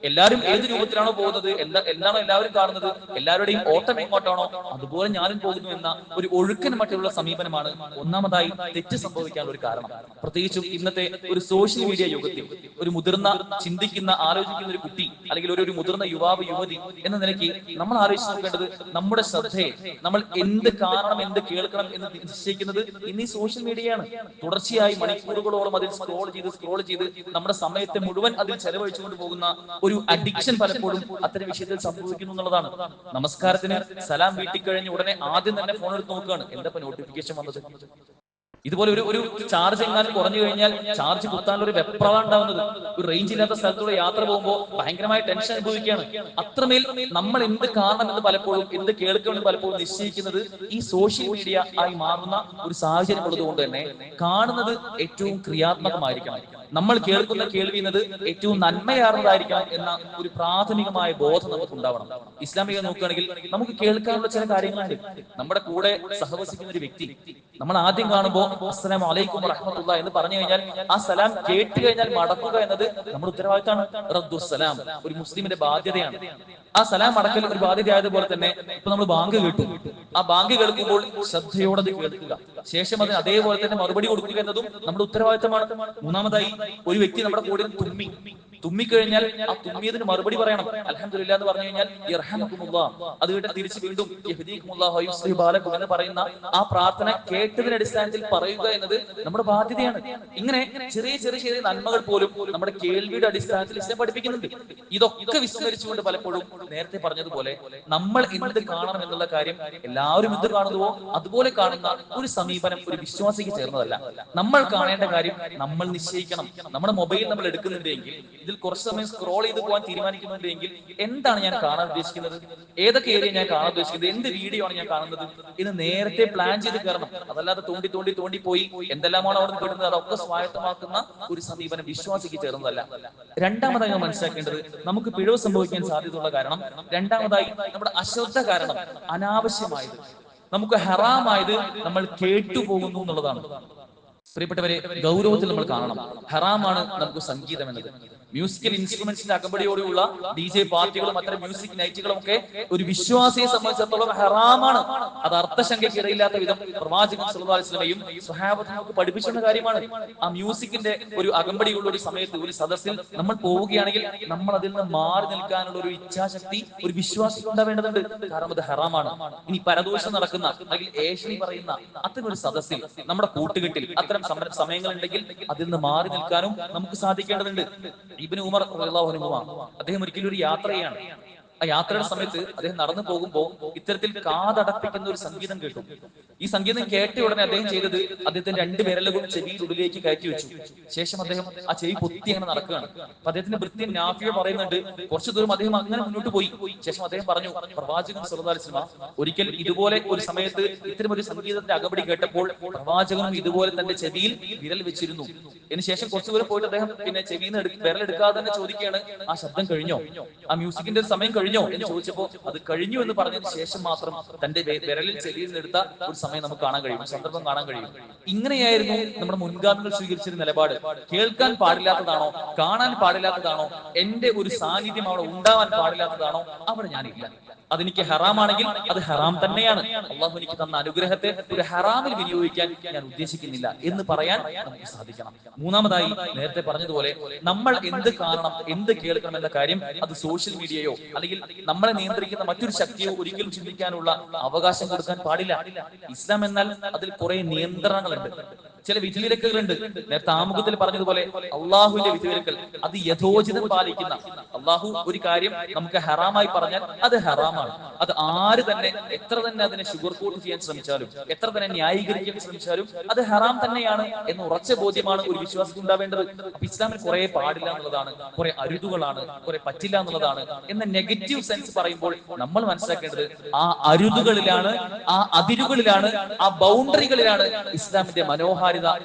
എല്ലാവരും ഏത് രൂപത്തിലാണോ പോകുന്നത്, എന്താണോ എല്ലാവരും കാണുന്നത്, എല്ലാവരുടെയും ഓട്ടം എങ്ങോട്ടാണോ അതുപോലെ ഞാനും പോകുന്നു എന്ന ഒരു ഒഴുക്കൻ മറ്റുള്ള സമീപനമാണ് ഒന്നാമതായി തെറ്റ് സംഭവിക്കാനുള്ള ഒരു കാരണം. പ്രത്യേകിച്ചും ഇന്നത്തെ ഒരു സോഷ്യൽ മീഡിയ യുഗത്തിൽ ഒരു മുതിർന്ന ചിന്തിക്കുന്ന ആലോചിക്കുന്ന ഒരു കുട്ടി അല്ലെങ്കിൽ ഒരു മുതിർന്ന യുവാവ് യുവതി എന്ന നിലയ്ക്ക് നമ്മൾ ആലോചിച്ച് നോക്കേണ്ടത് നമ്മുടെ ശ്രദ്ധയെ നമ്മൾ എന്ത് കാണണം എന്ത് കേൾക്കണം എന്ന് നിശ്ചയിക്കുന്നത് ഇന്ന് ഈ സോഷ്യൽ മീഡിയയാണ്. തുടർച്ചയായി മണിക്കൂറുകളോളം അതിൽ സ്ക്രോൾ ചെയ്ത് നമ്മുടെ സമയത്തെ മുഴുവൻ അതിൽ ചെലവഴിച്ചുകൊണ്ട് പോകുന്ന ഒരു അഡിക്ഷൻ പലപ്പോഴും അത്തരം വിഷയത്തിൽ സംഭവിക്കുന്നു എന്നുള്ളതാണ്. നമസ്കാരത്തിന് സലാം വീട്ടിൽ കഴിഞ്ഞ് ഉടനെ ആദ്യം തന്നെ ഫോൺ എടുത്ത് നോക്കുകയാണ്, എന്താ നോട്ടിഫിക്കേഷൻ വന്നത്. ഇതുപോലെ ഒരു ചാർജ് എങ്ങാനും കുറഞ്ഞു കഴിഞ്ഞാൽ ചാർജ് കുത്താനുള്ള ഒരു വെപ്രാളം ഉണ്ടാവുന്നത്. ഒരു റേഞ്ച് ഇല്ലാത്ത സ്ഥലത്തൂടെ യാത്ര പോകുമ്പോൾ ഭയങ്കരമായ ടെൻഷൻ അനുഭവിക്കുകയാണ്. അത്രമേൽ നമ്മൾ എന്ത് കാണണമെന്ന് പലപ്പോഴും എന്ത് കേൾക്കണമെന്ന് പലപ്പോഴും നിശ്ചയിക്കുന്നത് ഈ സോഷ്യൽ മീഡിയ ആയി മാറുന്ന ഒരു സാഹചര്യം ഉള്ളത് കൊണ്ട് തന്നെ കാണുന്നത് ഏറ്റവും ക്രിയാത്മകമായിരിക്കണം. നമ്മൾ കേൾക്കുന്ന കേൾവി എന്നത് ഏറ്റവും നന്മയാർന്നതായിരിക്കണം എന്ന ഒരു പ്രാഥമികമായ ബോധം നമുക്ക് ഉണ്ടാവണം. ഇസ്ലാമിക നോക്കുകയാണെങ്കിൽ നമുക്ക് കേൾക്കാനുള്ള ചില കാര്യങ്ങളുണ്ട്. നമ്മുടെ കൂടെ സഹവസിക്കുന്ന ഒരു വ്യക്തി നമ്മൾ ആദ്യം കാണുമ്പോൾ അസ്സലാമു അലൈക്കും വറഹ്മത്തുള്ളാഹി എന്ന് പറഞ്ഞു കഴിഞ്ഞാൽ ആ സലാം കേട്ട് കഴിഞ്ഞാൽ മടക്കുക എന്നത് നമ്മുടെ ഉത്തരവാദിത്തമാണ്. റദ്ദുസ്സലാം ഒരു മുസ്ലിമിന്റെ ബാധ്യതയാണ്. ആ സലാം അടക്കൽ ഒരു ബാധ്യത ആയതുപോലെ തന്നെ ഇപ്പൊ നമ്മൾ ബാങ്ക് കേട്ടു, ആ ബാങ്ക് കേൾക്കുമ്പോൾ ശ്രദ്ധയോടെ അത് കേൾക്കുക, ശേഷം അതിന് അതേപോലെ തന്നെ മറുപടി കൊടുക്കുക എന്നതും നമ്മുടെ ഉത്തരവാദിത്തമാണ്. മൂന്നാമതായി ഒരു വ്യക്തി നമ്മുടെ കൂടെ തുമ്മിക്കഴിഞ്ഞാൽ ആ തുമ്മിയതിന് മറുപടി പറയണം. അൽഹംദുലില്ലാഹ് എന്ന് പറഞ്ഞു കഴിഞ്ഞാൽ യർഹമുകുമുല്ലാഹ്, അത് കേട്ട് തിരിച്ച് വീണ്ടും യഹ്ദീകുമുല്ലാഹു വയുസ്ലിഹു ബാലക്കും എന്ന് പറയുന്ന ആ പ്രാർത്ഥന കേട്ടതിന്റെ അടിസ്ഥാനത്തിൽ പറയുക എന്നത് നമ്മുടെ ബാധ്യതയാണ്. ഇങ്ങനെ ചെറിയ ചെറിയ ചെറിയ നന്മകൾ പോലും നമ്മുടെ കേൾവിയുടെ അടിസ്ഥാനത്തിൽ ഇസ്ലാം പഠിപ്പിക്കുന്നുണ്ട്. ഇതൊക്കെ വിസ്മരിച്ചുകൊണ്ട് പലപ്പോഴും നേരത്തെ പറഞ്ഞതുപോലെ നമ്മൾ എന്ത് കാണണം എന്നുള്ള കാര്യം എല്ലാവരും എന്ത് കാണുന്നുവോ അതുപോലെ കാണുന്ന ഒരു സമീപനം ഒരു വിശ്വാസിക്ക് ചേർന്നതല്ല. നമ്മൾ കാണേണ്ട കാര്യം നമ്മൾ നിശ്ചയിക്കണം. നമ്മുടെ മൊബൈൽ നമ്മൾ എടുക്കുന്നുണ്ടെങ്കിൽ ഇതിൽ കുറച്ച് സമയം സ്ക്രോൾ ചെയ്ത് പോകാൻ തീരുമാനിക്കുന്നുണ്ടെങ്കിൽ എന്താണ് ഞാൻ കാണാൻ ഉദ്ദേശിക്കുന്നത്, ഏതൊക്കെ ഏരിയ ഞാൻ കാണാൻ ഉദ്ദേശിക്കുന്നത്, എന്ത് വീഡിയോ ആണ് ഞാൻ കാണുന്നത്, ഇത് നേരത്തെ പ്ലാൻ ചെയ്ത് കയറണം. അതല്ലാതെ തോണ്ടി തോണ്ടി തോണ്ടി പോയി എന്തെല്ലാമാണ് അവിടെ നിന്ന് കിട്ടുന്നത് അതൊക്കെ സ്വായത്തമാക്കുന്ന ഒരു സമീപനം വിശ്വാസിക്ക് ചേർന്നതല്ല. രണ്ടാമതായി നമ്മൾ മനസ്സിലാക്കേണ്ടത് നമുക്ക് പിഴവ് സംഭവിക്കാൻ സാധ്യതയുള്ള കാരണം, രണ്ടാമതായി നമ്മുടെ അശ്രദ്ധ കാരണം അനാവശ്യമായത്, നമുക്ക് ഹറാമായത് നമ്മൾ കേട്ടുപോകുന്നു എന്നുള്ളതാണ്. പ്രിയപ്പെട്ടവരെ, ഗൗരവത്തിൽ നമ്മൾ കാണണം. ഹറാമാണ് നമുക്ക് സംഗീതം എന്നത്. മ്യൂസിക്കൽ ഇൻസ്ട്രുമെന്റ്സിന്റെ അകമ്പടിയോടെയുള്ള DJ പാർട്ടികളും അത്തരം മ്യൂസിക് നൈറ്റുകളും ഒക്കെ ഒരു വിശ്വാസിയെ സംബന്ധിച്ചിടത്തോളം ഹറാമാണ്. അത് അർത്ഥശങ്കയ്ക്ക് ഇടയില്ലാത്ത വിധം പ്രവാചകൻ സല്ലല്ലാഹു അലൈഹി വസല്ലമയും സ്വഹാബത്തും നമുക്ക് പഠിപ്പിച്ചിരുന്ന കാര്യമാണ്. ആ മ്യൂസിക്കിന്റെ ഒരു അകമ്പടിയുള്ള ഒരു സമയത്ത് ഒരു സദസ്സിൽ നമ്മൾ പോവുകയാണെങ്കിൽ നമ്മൾ അതിൽ നിന്ന് മാറി നിൽക്കാനുള്ള ഒരു ഇച്ഛാശക്തി ഒരു വിശ്വാസിക്ക് ഉണ്ടാവേണ്ടതുണ്ട്. കാരണം അത് ഹറാമാണ്. ഇനി പരദോഷം നടക്കുന്ന അല്ലെങ്കിൽ ഏഷണി പറയുന്ന അത്തരം ഒരു സദസ്സിൽ നമ്മുടെ കൂട്ടുകെട്ടിൽ അത്തരം സമയങ്ങളുണ്ടെങ്കിൽ അതിൽ നിന്ന് മാറി നിൽക്കാനും നമുക്ക് സാധിക്കേണ്ടതുണ്ട്. ഇബ്നു ഉമർ റളിയല്ലാഹു അൻഹു അദ്ദേഹം ഒരിക്കലും ഒരു യാത്രയാണ്. ആ യാത്രയുടെ സമയത്ത് അദ്ദേഹം നടന്നു പോകുമ്പോൾ ഇത്തരത്തിൽ കാതടപ്പിക്കുന്ന ഒരു സംഗീതം കേട്ടു. ഈ സംഗീതം കേട്ട ഉടനെ അദ്ദേഹം ചെയ്തത് അദ്ദേഹത്തിന്റെ 2 വിരലുകളും ചെവിയിലുള്ളിലേക്ക് കയറ്റി വെച്ചു. ശേഷം അദ്ദേഹം ആ ചെവി പൊത്തി അങ്ങനെ നടക്കുകയാണ്. അപ്പൊ അദ്ദേഹത്തിന്റെ ഭൃത്യൻ നാഫിയ പറയുന്നുണ്ട്, കുറച്ചു ദൂരം അദ്ദേഹം അങ്ങനെ മുന്നോട്ട് പോയി. ശേഷം അദ്ദേഹം പറഞ്ഞു, പ്രവാചകൻ സല്ലല്ലാഹു അലൈഹി വസല്ലം ഒരിക്കൽ ഇതുപോലെ ഒരു സമയത്ത് ഇത്തരം ഒരു സംഗീതത്തിന്റെ അകമ്പടി കേട്ടപ്പോൾ പ്രവാചകനും ഇതുപോലെ തന്റെ ചെവിയിൽ വിരൽ വെച്ചിരുന്നു. അതിനുശേഷം കുറച്ചു ദൂരം പോയിട്ട് അദ്ദേഹം പിന്നെ ചെവിയിൽ നിന്ന് വിരലെടുക്കാതെ തന്നെ ചോദിക്കുകയാണ്, ആ ശബ്ദം കഴിഞ്ഞോ, ആ മ്യൂസിക്കിന്റെ സമയം കഴിഞ്ഞോ എന്ന് ചോദിച്ചപ്പോ അത് കഴിഞ്ഞു എന്ന് പറഞ്ഞതിന് ശേഷം മാത്രം തന്റെ വിരലിൽ ചെവിയിൽ നിന്നെടുത്ത ഒരു സമയം നമുക്ക് കാണാൻ കഴിയും, സന്ദർഭം കാണാൻ കഴിയും. ഇങ്ങനെയായിരുന്നു നമ്മുടെ മുൻഗാമികൾ സ്വീകരിച്ചൊരു നിലപാട്. കേൾക്കാൻ പാടില്ലാത്തതാണോ, കാണാൻ പാടില്ലാത്തതാണോ, എന്റെ ഒരു സാന്നിധ്യം അവിടെ ഉണ്ടാവാൻ പാടില്ലാത്തതാണോ, അവിടെ ഞാനില്ല. അതെനിക്ക് ഹറാമാണെങ്കിൽ അത് ഹറാം തന്നെയാണ്. അള്ളാഹു എനിക്ക് തന്ന അനുഗ്രഹത്തെ ഒരു ഹറാമിൽ വിനിയോഗിക്കാൻ ഞാൻ ഉദ്ദേശിക്കുന്നില്ല എന്ന് പറയാൻ നമുക്ക് സാധിക്കണം. മൂന്നാമതായി നേരത്തെ പറഞ്ഞതുപോലെ നമ്മൾ എന്ത് കാണണം, എന്ത് കേൾക്കണം എന്ന കാര്യം അത് സോഷ്യൽ മീഡിയയോ അല്ലെങ്കിൽ നമ്മളെ നിയന്ത്രിക്കുന്ന മറ്റൊരു ശക്തിയോ ഒരിക്കലും ചിന്തിക്കാനുള്ള അവകാശം കൊടുക്കാൻ പാടില്ല. ഇസ്ലാം എന്നാൽ അതിൽ കുറെ നിയന്ത്രണങ്ങളുണ്ട്, ചില വിധിവിലക്കുകളുണ്ട്. നേരത്തെ ആമുഖത്തിൽ പറഞ്ഞതുപോലെ അള്ളാഹുവിന്റെ വിധിവിലക്കൽ അത് യഥോചിതം പാലിക്കുന്ന, അള്ളാഹു ഒരു കാര്യം നമുക്ക് ഹറാമായി പറഞ്ഞാൽ അത് ഹറാമാണ്. അത് ആര് തന്നെ എത്ര തന്നെ അതിനെ ഷുഗർ കോട്ട് ചെയ്യാൻ ശ്രമിച്ചാലും എത്ര തന്നെ ന്യായീകരിക്കാൻ ശ്രമിച്ചാലും അത് ഹറാം തന്നെയാണ് എന്ന ഉറച്ച ബോധ്യമാണ് ഒരു വിശ്വാസിക്ക് ഉണ്ടാവേണ്ടത്. അപ്പൊ ഇസ്ലാമിൽ കുറെ പാടില്ല എന്നുള്ളതാണ്, കുറെ അരുതുകളാണ്, കുറെ പറ്റില്ല എന്നുള്ളതാണ് എന്ന നെഗറ്റീവ് സെൻസ് പറയുമ്പോൾ നമ്മൾ മനസ്സിലാക്കേണ്ടത് ആ അരുതുകളിലാണ്, ആ അതിരുകളിലാണ്, ആ ബൗണ്ടറികളിലാണ് ഇസ്ലാമിന്റെ മനോഹാരിത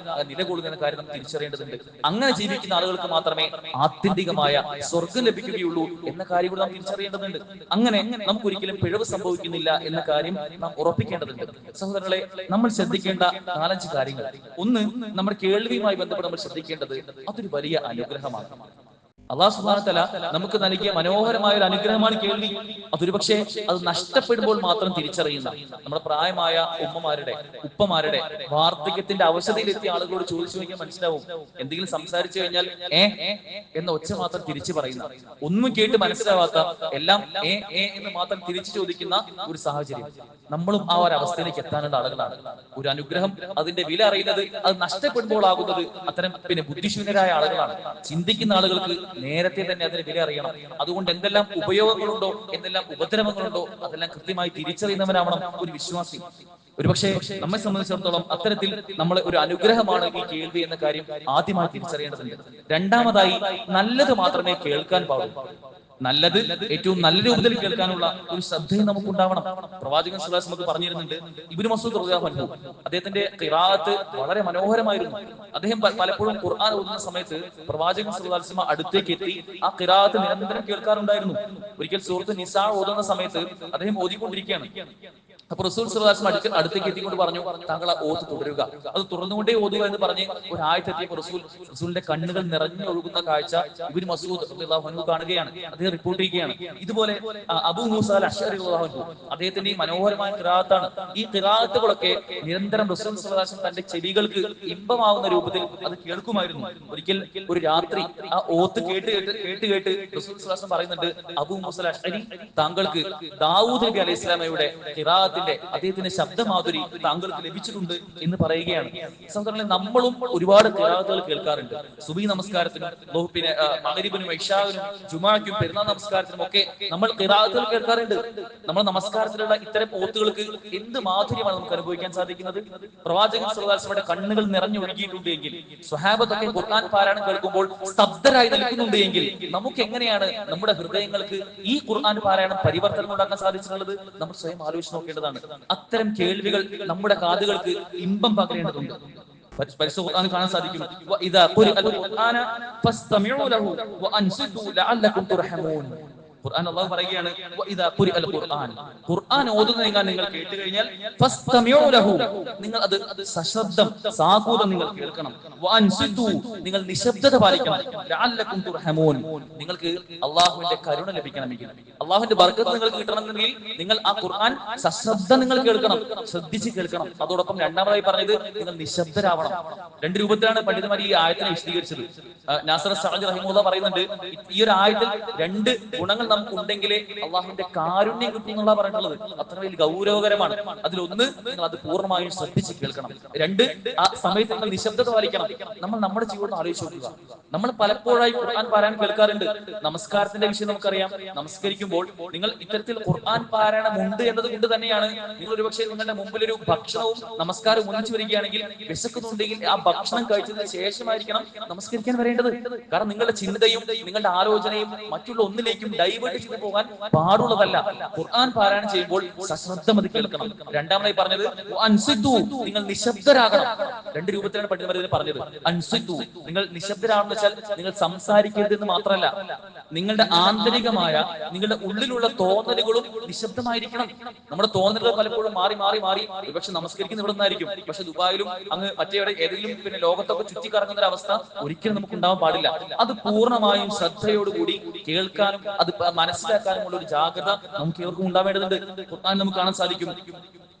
നിലകൊള്ളുന്ന കാര്യം നാം തിരിച്ചറിയേണ്ടതുണ്ട്. അങ്ങനെ ജീവിക്കുന്ന ആളുകൾക്ക് മാത്രമേ ആത്യന്തികമായ സ്വർഗം ലഭിക്കുകയുള്ളൂ എന്ന കാര്യം കൂടി നാം തിരിച്ചറിയേണ്ടതുണ്ട്. അങ്ങനെ നമുക്ക് ഒരിക്കലും പിഴവ് സംഭവിക്കുന്നില്ല എന്ന കാര്യം നാം ഉറപ്പിക്കേണ്ടതുണ്ട്. സഹോദരങ്ങളെ, നമ്മൾ ശ്രദ്ധിക്കേണ്ട 4-5 കാര്യങ്ങൾ. ഒന്ന്, നമ്മുടെ കേൾവിയുമായി ബന്ധപ്പെട്ട് നമ്മൾ ശ്രദ്ധിക്കേണ്ടത് അതൊരു വലിയ അനുഗ്രഹമാണ്. അല്ലാഹു സുബ്ഹാനഹു വ തആല നമുക്ക് നൽകിയ മനോഹരമായ ഒരു അനുഗ്രഹമാണ് കേൾവി. അതൊരുപക്ഷെ അത് നഷ്ടപ്പെടുമ്പോൾ മാത്രം തിരിച്ചറിയുന്ന നമ്മുടെ പ്രായമായ ഉമ്മമാരുടെ ഉപ്പമാരുടെ വാർദ്ധക്യത്തിന്റെ അവശതയിലെത്തിയ ആളുകളോട് ചോദിച്ചു നോക്കിയാൽ മനസ്സിലാവും. എന്തെങ്കിലും സംസാരിച്ചു കഴിഞ്ഞാൽ എന്ന ഒച്ച മാത്രം തിരിച്ചു പറയുന്ന, ഒന്നും കേട്ട് മനസ്സിലാവാത്ത, എല്ലാം എന്ന് മാത്രം തിരിച്ചു ചോദിക്കുന്ന ഒരു സാഹചര്യം. നമ്മളും ആ ഒരു അവസ്ഥയിലേക്ക് എത്താനുള്ള ആളുകളാണ്. ഒരു അനുഗ്രഹം അതിന്റെ വില അറിയുന്നത് അത് നഷ്ടപ്പെടുമ്പോൾ ആകുന്നത് അത്തരം ബുദ്ധിശൂന്യരായ ആളുകളാണ്. ചിന്തിക്കുന്ന ആളുകൾക്ക് നേരത്തെ തന്നെ അതിന് വില അറിയണം. അതുകൊണ്ട് എന്തെല്ലാം ഉപയോഗങ്ങളുണ്ടോ, എന്തെല്ലാം ഉപദ്രവങ്ങളുണ്ടോ അതെല്ലാം കൃത്യമായി തിരിച്ചറിയുന്നവനാവണം ഒരു വിശ്വാസി. ഒരുപക്ഷെ നമ്മെ സംബന്ധിച്ചിടത്തോളം അത്തരത്തിൽ നമ്മൾ ഒരു അനുഗ്രഹമാണ് ഈ കേൾവി എന്ന കാര്യം ആദ്യമായി തിരിച്ചറിയേണ്ടതുണ്ട്. രണ്ടാമതായി, നല്ലത് മാത്രമേ കേൾക്കാൻ പാടുള്ളൂ. നല്ലത് ഏറ്റവും നല്ല രൂപത്തിൽ കേൾക്കാനുള്ള ഒരു ശ്രദ്ധയും നമുക്കുണ്ടാവണം. പ്രവാചകൻ സല്ലല്ലാഹു അലൈഹി വസല്ലം പറഞ്ഞിരുന്നുണ്ട്, ഇബ്നു മസ്ഊദ് റളിയല്ലാഹു അൻഹു അദ്ദേഹത്തിന്റെ ഖിറാഅത്ത് വളരെ മനോഹരമായിരുന്നു. അദ്ദേഹം പലപ്പോഴും ഖുർആൻ ഓതുന്ന സമയത്ത് പ്രവാചകൻ സല്ലല്ലാഹു അലൈഹി വസല്ലം അടുത്തേക്ക് എത്തി ആ ഖിറാഅത്ത് നിരന്തരം കേൾക്കാറുണ്ടായിരുന്നു. ഒരിക്കൽ സൂറത്ത് നിസാ ഓതുന്ന സമയത്ത് അദ്ദേഹം ഓതിക്കൊണ്ടിരിക്കുകയാണ്. അപ്പൊ റസൂൽ സല്ലല്ലാഹു അലൈഹി വസല്ലം അടുത്തേക്ക് എത്തിക്കൊണ്ട് പറഞ്ഞു, താങ്കൾ ആ ഓത്ത് തുടരുക, അത് തുടർന്നുകൊണ്ടേ ഓതുക എന്ന് പറഞ്ഞ് ഒരു ആയത്തെത്തിയപ്പോൾ റസൂലിന്റെ കണ്ണുകൾ നിറഞ്ഞൊഴുകുന്ന കാഴ്ച ഇബ്നു മസ്ഊദ് റളിയല്ലാഹു അൻഹു കാണുകയാണ്. അദ്ദേഹം റിപ്പോർട്ട് ചെയ്യുകയാണ്. ഇതുപോലെ അബൂ മൂസ അൽ അശ്അരി റളിയല്ലാഹു അൻഹു അദ്ദേഹത്തിന്റെ മനോഹരമായ ഖിറാഅത്താണ്. ഈ ഖിറാഅത്തുകളൊക്കെ നിരന്തരം റസൂൽ സല്ലല്ലാഹു അലൈഹി വസല്ലം തന്റെ ചെവികൾക്ക് ഇമ്പമാവുന്ന രൂപത്തിൽ അത് കേൾക്കുമായിരുന്നു. ഒരിക്കൽ ഒരു രാത്രി ആ ഓത്ത് കേട്ട് റസൂൽ സല്ലല്ലാഹു അലൈഹി വസല്ലം പറയുന്നുണ്ട്, അബൂ മൂസ അൽ അശ്അരി, താങ്കൾക്ക് ദാവൂദ് നബി അലൈഹി സ്വലാമയുടെ ഖിറാഅത്തിന്റെ അദ്ദേഹത്തിന്റെ ശബ്ദമാധുരി താങ്കൾക്ക് ലഭിച്ചിട്ടുണ്ട് എന്ന് പറയുകയാണ്. സഹോദരങ്ങളെ, നമ്മളും ഒരുപാട് ഖിറാഅത്തുകൾ കേൾക്കാറുണ്ട്. സുബഹി നമസ്കാരത്തിനും പിന്നെ മഗ്രിബിനും ഇശാഇനും ജുമുഅയ്ക്കും പെരുന്നാൾ നമസ്കാരത്തിനും ഒക്കെ നമ്മൾ ഖിറാഅത്തുകൾ കേൾക്കാറുണ്ട്. നമ്മൾ നമസ്കാരത്തിലുള്ള ഇത്തരം ഓത്തുകൾക്ക് എന്ത് മാധുര്യമാണ് നമുക്ക് അനുഭവിക്കാൻ സാധിക്കുന്നത്. പ്രവാചകൻ സല്ലല്ലാഹു അലൈഹി വസല്ലമയുടെ കണ്ണുകൾ നിറഞ്ഞൊഴുകിയിട്ടുണ്ട് എങ്കിൽ, സ്വഹാബത്തൊക്കെ ഖുർആൻ പാരായണം കേൾക്കുമ്പോൾ സ്തബ്ധരായി നിൽക്കുന്നുണ്ട് എങ്കിൽ, നമുക്ക് എങ്ങനെയാണ് നമ്മുടെ ഹൃദയങ്ങൾക്ക് ഈ ഖുർആൻ പാരായണം പരിവർത്തനം ഉണ്ടാക്കാൻ സാധിച്ചിട്ടുള്ളത്? നമ്മൾ സ്വയം ആലോചിച്ച് നോക്കേണ്ടതാണ്. അത്തരം കേൾവികൾ നമ്മുടെ കാതുകൾക്ക് ഇമ്പം പകരേണ്ടതുണ്ട്. പരിശുദ്ധ ഖുർആനിൽ കാണാൻ സാധിക്കും, വഇദാ ഖുരിഅൽ ഖുർആന ഫസ്തമിഉ ലഹു വഅൻസിതു ലഅല്ലകും തുർഹമൂൻ. ഖുർആൻ അല്ലാഹു പറയുകയാണ്, വഇദാ ഖുരിഅൽ ഖുർആൻ, ഖുർആൻ ഓതുന്നത് നിങ്ങൾ കേട്ട് കഴിഞ്ഞാൽ ഫസ്തമിഉ ലഹു, നിങ്ങൾ അത് സശബ്ദം സാകൂതം നിങ്ങൾ കേൾക്കണം. വഅൻസിതു, നിങ്ങൾ നിശബ്ദത പാലിക്കണം. ലഅല്ലകും തുർഹമൂൻ, നിങ്ങൾക്ക് അല്ലാഹുവിന്റെ കരുണ ലഭിക്കണമെങ്കിൽ, അല്ലാഹുവിന്റെ ബർക്കത്ത് നിങ്ങൾക്ക് കിട്ടണമെങ്കിൽ നിങ്ങൾ ആ ഖുർആൻ സശബ്ദം നിങ്ങൾ കേൾക്കണം, ശ്രദ്ധിച്ച് കേൾക്കണം. അതോടൊപ്പം രണ്ടാമതായി പറഞ്ഞത് നിങ്ങൾ നിശബ്ദരാവണം. രണ്ട് രൂപത്തിലാണ് പണ്ഡിതന്മാർ ഈ ആയത്തിനെ വിശദീകരിച്ചത്. നാസർ സഅദി റഹിമഹുല്ലാഹ് പറയുന്നുണ്ട്, ഈ ഒരു ആയത്തിൽ രണ്ട് ഗുണങ്ങൾ നമുക്ക് ഉണ്ടെങ്കിലേ അള്ളാഹുവിന്റെ കാരുണ്യം കിട്ടും എന്നുള്ള പറഞ്ഞിട്ടുള്ളത്. അത്ര വലിയ ഗൗരവകരമാണ്. അതിലൊന്ന്, നിങ്ങൾ അത് പൂർണ്ണമായും ശ്രദ്ധിച്ച് കേൾക്കണം. രണ്ട്, ആ സമയത്ത് നിങ്ങൾ നിശബ്ദത പാലിക്കണം. നമ്മൾ നമ്മുടെ ജീവിതം ആലോചിച്ച് നോക്കുക. നമ്മൾ പലപ്പോഴായി ഖുർആൻ പാരായണം കേൾക്കാറുണ്ട്. നമസ്കാരത്തിന്റെ വിഷയം നമുക്കറിയാം. നമസ്കരിക്കുമ്പോൾ നിങ്ങൾ ഇത്തരത്തിൽ ഖുർആൻ പാരായണം ഉണ്ട് എന്നത് കൊണ്ട് തന്നെയാണ് നിങ്ങൾ ഒരുപക്ഷെ നിങ്ങളുടെ മുമ്പിൽ ഒരു ഭക്ഷണവും നമസ്കാരവും ഒന്നിച്ചു വരികയാണെങ്കിൽ, വിശക്കുന്നുണ്ടെങ്കിൽ ആ ഭക്ഷണം കഴിച്ചതിന് ശേഷമായിരിക്കണം നമസ്കരിക്കാൻ വരേണ്ടത്. കാരണം നിങ്ങളുടെ ചിന്തയും നിങ്ങളുടെ ആലോചനയും മറ്റുള്ള ഒന്നിലേക്കും ഡൈവേർട്ട് ചെയ്തു പോകാൻ പാടുള്ളതല്ല. ഖുർആൻ പാരായണം ചെയ്യുമ്പോൾ സശ്രദ്ധം അത് കേൾക്കണം. രണ്ടാമതായി പറഞ്ഞത് അൻസിതു, നിങ്ങൾ നിശബ്ദരാകണം. രണ്ട് രൂപത്തിലാണ് പണ്ഡിതന്മാർ ഇതിനെ പറഞ്ഞത്. അൻസിതു, നിങ്ങൾ നിശബ്ദരാണെന്ന് വെച്ചാൽ നിങ്ങൾ സംസാരിക്കരുത് എന്ന് മാത്രമല്ല, നിങ്ങളുടെ ആന്തരികമായ നിങ്ങളുടെ ഉള്ളിലുള്ള തോന്നലുകളും നിശബ്ദമായിരിക്കണം. നമ്മുടെ തോന്നലുകൾ പലപ്പോഴും മാറി മാറി മാറി പക്ഷെ നമസ്കരിക്കുന്ന ഇവിടെ നിന്നായിരിക്കും, പക്ഷെ ദുബായിലും അങ്ങ് മറ്റേ ഏതെങ്കിലും പിന്നെ ലോകത്തൊക്കെ ചുറ്റിക്കറങ്ങുന്ന ഒരു അവസ്ഥ ഒരിക്കലും നമുക്ക് ഉണ്ടാവാൻ പാടില്ല. അത് പൂർണ്ണമായും ശ്രദ്ധയോടുകൂടി കേൾക്കാനും അത് മനസ്സിലാക്കാനുമുള്ള ഒരു ജാഗ്രത നമുക്ക് ഏവർക്കും ഉണ്ടാവേണ്ടതുണ്ട്. ഖുർആൻ നമുക്ക് കാണാൻ സാധിക്കും.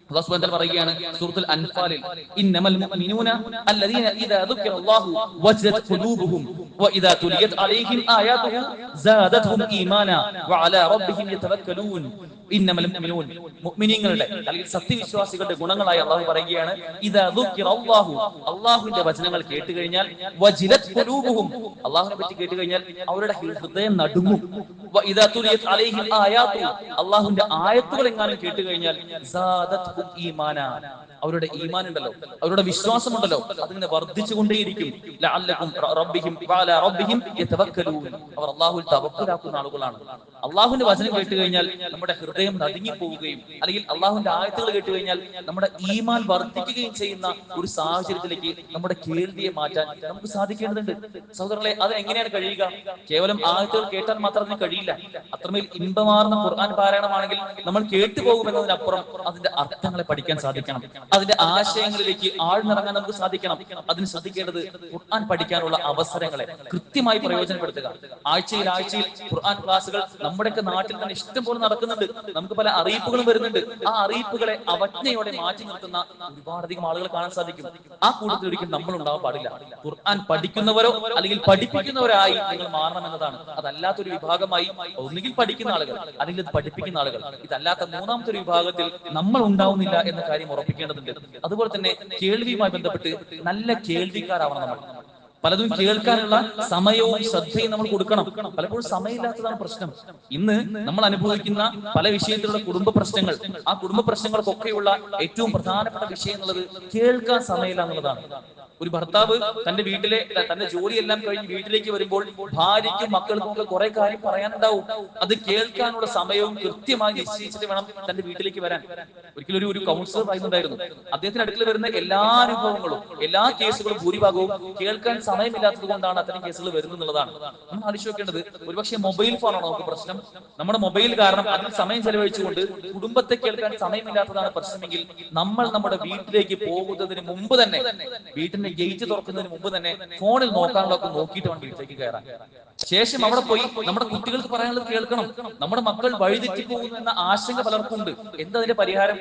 അല്ലാഹു സുബ്ഹാനഹു വ തആല പറയുകയാണ് സൂറത്തുൽ അൻഫാലിൽ, ഇന്നമൽ മുഅ്മിനൂന അല്ലദീന ഇദാ ദുക്കിറല്ലാഹു വജലത് ഖുലൂബുഹും വഇദാ തുലിയത് അലൈഹിം ആയാതുഹു സാദത്ഹും ഈമാനാ വഅലാ റബ്ബിഹിം യതവക്കലൂൻ. ഇന്നമൽ മുഅ്മിനൂൻ, മുഅ്മിനീങ്ങളുടെ അല്ലെങ്കിൽ സത്യവിശ്വാസികളുടെ ഗുണങ്ങളായി അല്ലാഹു പറയുകയാണ്, ഇദാ ദുക്കിറല്ലാഹു, അല്ലാഹുവിന്റെ വചനങ്ങൾ കേട്ട് കഴിഞ്ഞാൽ, വജിലത് ഖുലൂബുഹും, അല്ലാഹുവിനെ പറ്റി കേട്ട് കഴിഞ്ഞാൽ അവരുടെ ഹൃദയം നടുങ്ങും. വഇദാ തുലിയത് അലൈഹിം ആയാതു, അല്ലാഹുവിന്റെ ആയത്തുകൾ എങ്ങാനും കേട്ട് കഴിഞ്ഞാൽ, സാദത്ഹും ഈമാനാ, അവരുടെ ഈമാൻ ഉണ്ടല്ലോ, അവരുടെ വിശ്വാസമുണ്ടല്ലോ, അതിങ്ങനെ വർദ്ധിച്ചുകൊണ്ടേയിരിക്കും. ലഅല്ലകും റബ്ബിഹിം വഅലാ റബ്ബിഹിം യതവക്കലൂൻ, അവർ അല്ലാഹുവിൽ തവക്കുലാക്കുന്ന ആളുകളാണ്. അല്ലാഹുവിന്റെ വചനം കേട്ട് കഴിഞ്ഞാൽ നമ്മുടെ ഹൃദയം നടുങ്ങി പോവുകയും അല്ലെങ്കിൽ അല്ലാഹുവിന്റെ ആയത്തുകൾ കേട്ട് കഴിഞ്ഞാൽ നമ്മുടെ ഈമാൻ വർദ്ധിക്കുകയും ചെയ്യുന്ന ഒരു സാഹചര്യത്തിലേക്ക് നമ്മുടെ കേൾവിയെ മാറ്റാൻ നമുക്ക് സാധിക്കേണ്ടതുണ്ട്. സഹോദരങ്ങളെ, അത് എങ്ങനെയാണ് കഴിയുക? കേവലം ആയത്തുകൾ കേട്ടാൽ മാത്രം അതിന് കഴിയില്ല. അത്രമേൽ ഇമ്പമാർന്ന ഖുർആൻ പാരായണമാണെങ്കിൽ നമ്മൾ കേട്ടുപോകുമെന്നതിനപ്പുറം അതിന്റെ അർത്ഥങ്ങളെ പഠിക്കാൻ സാധിക്കണം. അതിന്റെ ആശയങ്ങളിലേക്ക് ആഴ്ന്നിറങ്ങാൻ നമുക്ക് സാധിക്കണം. അതിന് ശ്രദ്ധിക്കേണ്ടത് ഖുർആൻ പഠിക്കാനുള്ള അവസരങ്ങളെ കൃത്യമായി പ്രയോജനപ്പെടുത്തുക. ആഴ്ചയിൽ ഖുർആൻ ക്ലാസുകൾ നമ്മുടെയൊക്കെ നാട്ടിൽ തന്നെ ഇഷ്ടം പോലെ നടക്കുന്നുണ്ട്. നമുക്ക് പല അറിയിപ്പുകളും വരുന്നുണ്ട്. ആ അറിയിപ്പുകളെ അവജ്ഞയോടെ മാറ്റി നിർത്തുന്ന ഒരുപാടധികം ആളുകൾ കാണാൻ സാധിക്കും. ആ കൂട്ടത്തിൽ ഒരിക്കലും നമ്മൾ ഉണ്ടാവാൻ പാടില്ല. ഖുർആൻ പഠിക്കുന്നവരോ അല്ലെങ്കിൽ പഠിപ്പിക്കുന്നവരായി നിങ്ങൾ മാറണം എന്നതാണ്. അതല്ലാത്തൊരു വിഭാഗമായി ഒന്നുകിൽ പഠിക്കുന്ന ആളുകൾ അല്ലെങ്കിൽ അത് പഠിപ്പിക്കുന്ന ആളുകൾ, ഇതല്ലാത്ത മൂന്നാമത്തെ ഒരു വിഭാഗത്തിൽ നമ്മൾ ഉണ്ടാവുന്നില്ല എന്ന കാര്യം ഉറപ്പിക്കേണ്ടതുണ്ട്. അതുപോലെ തന്നെ കേൾവിയുമായി ബന്ധപ്പെട്ട് നല്ല കേൾവിക്കാരാവണം നമ്മൾ. പലതും കേൾക്കാനുള്ള സമയവും ശ്രദ്ധയും നമ്മൾ കൊടുക്കണം. പലപ്പോഴും സമയമില്ലാത്തതാണ് പ്രശ്നം. ഇന്ന് നമ്മൾ അനുഭവിക്കുന്ന പല വിഷയത്തിലുള്ള കുടുംബ പ്രശ്നങ്ങൾ, ആ കുടുംബ പ്രശ്നങ്ങൾക്കൊക്കെയുള്ള ഏറ്റവും പ്രധാനപ്പെട്ട വിഷയം എന്നുള്ളത് കേൾക്കാൻ സമയമില്ല എന്നുള്ളതാണ്. ഒരു ഭർത്താവ് തന്റെ വീട്ടിലെ തന്റെ ജോലിയെല്ലാം കഴിഞ്ഞ് വീട്ടിലേക്ക് വരുമ്പോൾ ഭാര്യയ്ക്കും മക്കൾക്കും ഒക്കെ കുറെ കാര്യം പറയാനുണ്ടാവും. അത് കേൾക്കാനുള്ള സമയവും കൃത്യമായി നിശ്ചയിച്ചിട്ട് വേണം തന്റെ വീട്ടിലേക്ക് വരാൻ. ഒരിക്കലും ഒരു കൗൺസിലർ പറയുന്നുണ്ടായിരുന്നു, അദ്ദേഹത്തിന്റെ അടുക്കൽ വരുന്ന എല്ലാ അനുഭവങ്ങളും എല്ലാ കേസുകളും ഭൂരിഭാഗവും കേൾക്കാൻ സമയമില്ലാത്തത് കൊണ്ടാണ് അത്തരം കേസുകൾ വരുന്നത് എന്നുള്ളതാണ്. നമ്മൾ ആലോചിക്കേണ്ടത് ഒരുപക്ഷെ മൊബൈൽ ഫോണാണോ നമുക്ക് പ്രശ്നം? നമ്മുടെ മൊബൈൽ കാരണം അതിൽ സമയം ചെലവഴിച്ചുകൊണ്ട് കുടുംബത്തെ കേൾക്കാൻ സമയമില്ലാത്തതാണ് പ്രശ്നമെങ്കിൽ നമ്മൾ നമ്മുടെ വീട്ടിലേക്ക് പോകുന്നതിന് മുമ്പ് തന്നെ, വീട്ടിന്റെ ഗേറ്റ് തുറക്കുന്നതിന് മുമ്പ് തന്നെ ഫോണിൽ നോക്കാനുള്ളതൊക്കെ നോക്കിയിട്ട് വേണം വീട്ടിലേക്ക് കയറാൻ. ശേഷം അവിടെ പോയി നമ്മുടെ കുട്ടികൾക്ക് പറയാനുള്ളത് കേൾക്കണം. നമ്മുടെ മക്കൾ വഴിതെറ്റി പോകുന്നു എന്ന ആശങ്ക പലർക്കും ഉണ്ട്. എന്താ അതിന്റെ പരിഹാരം?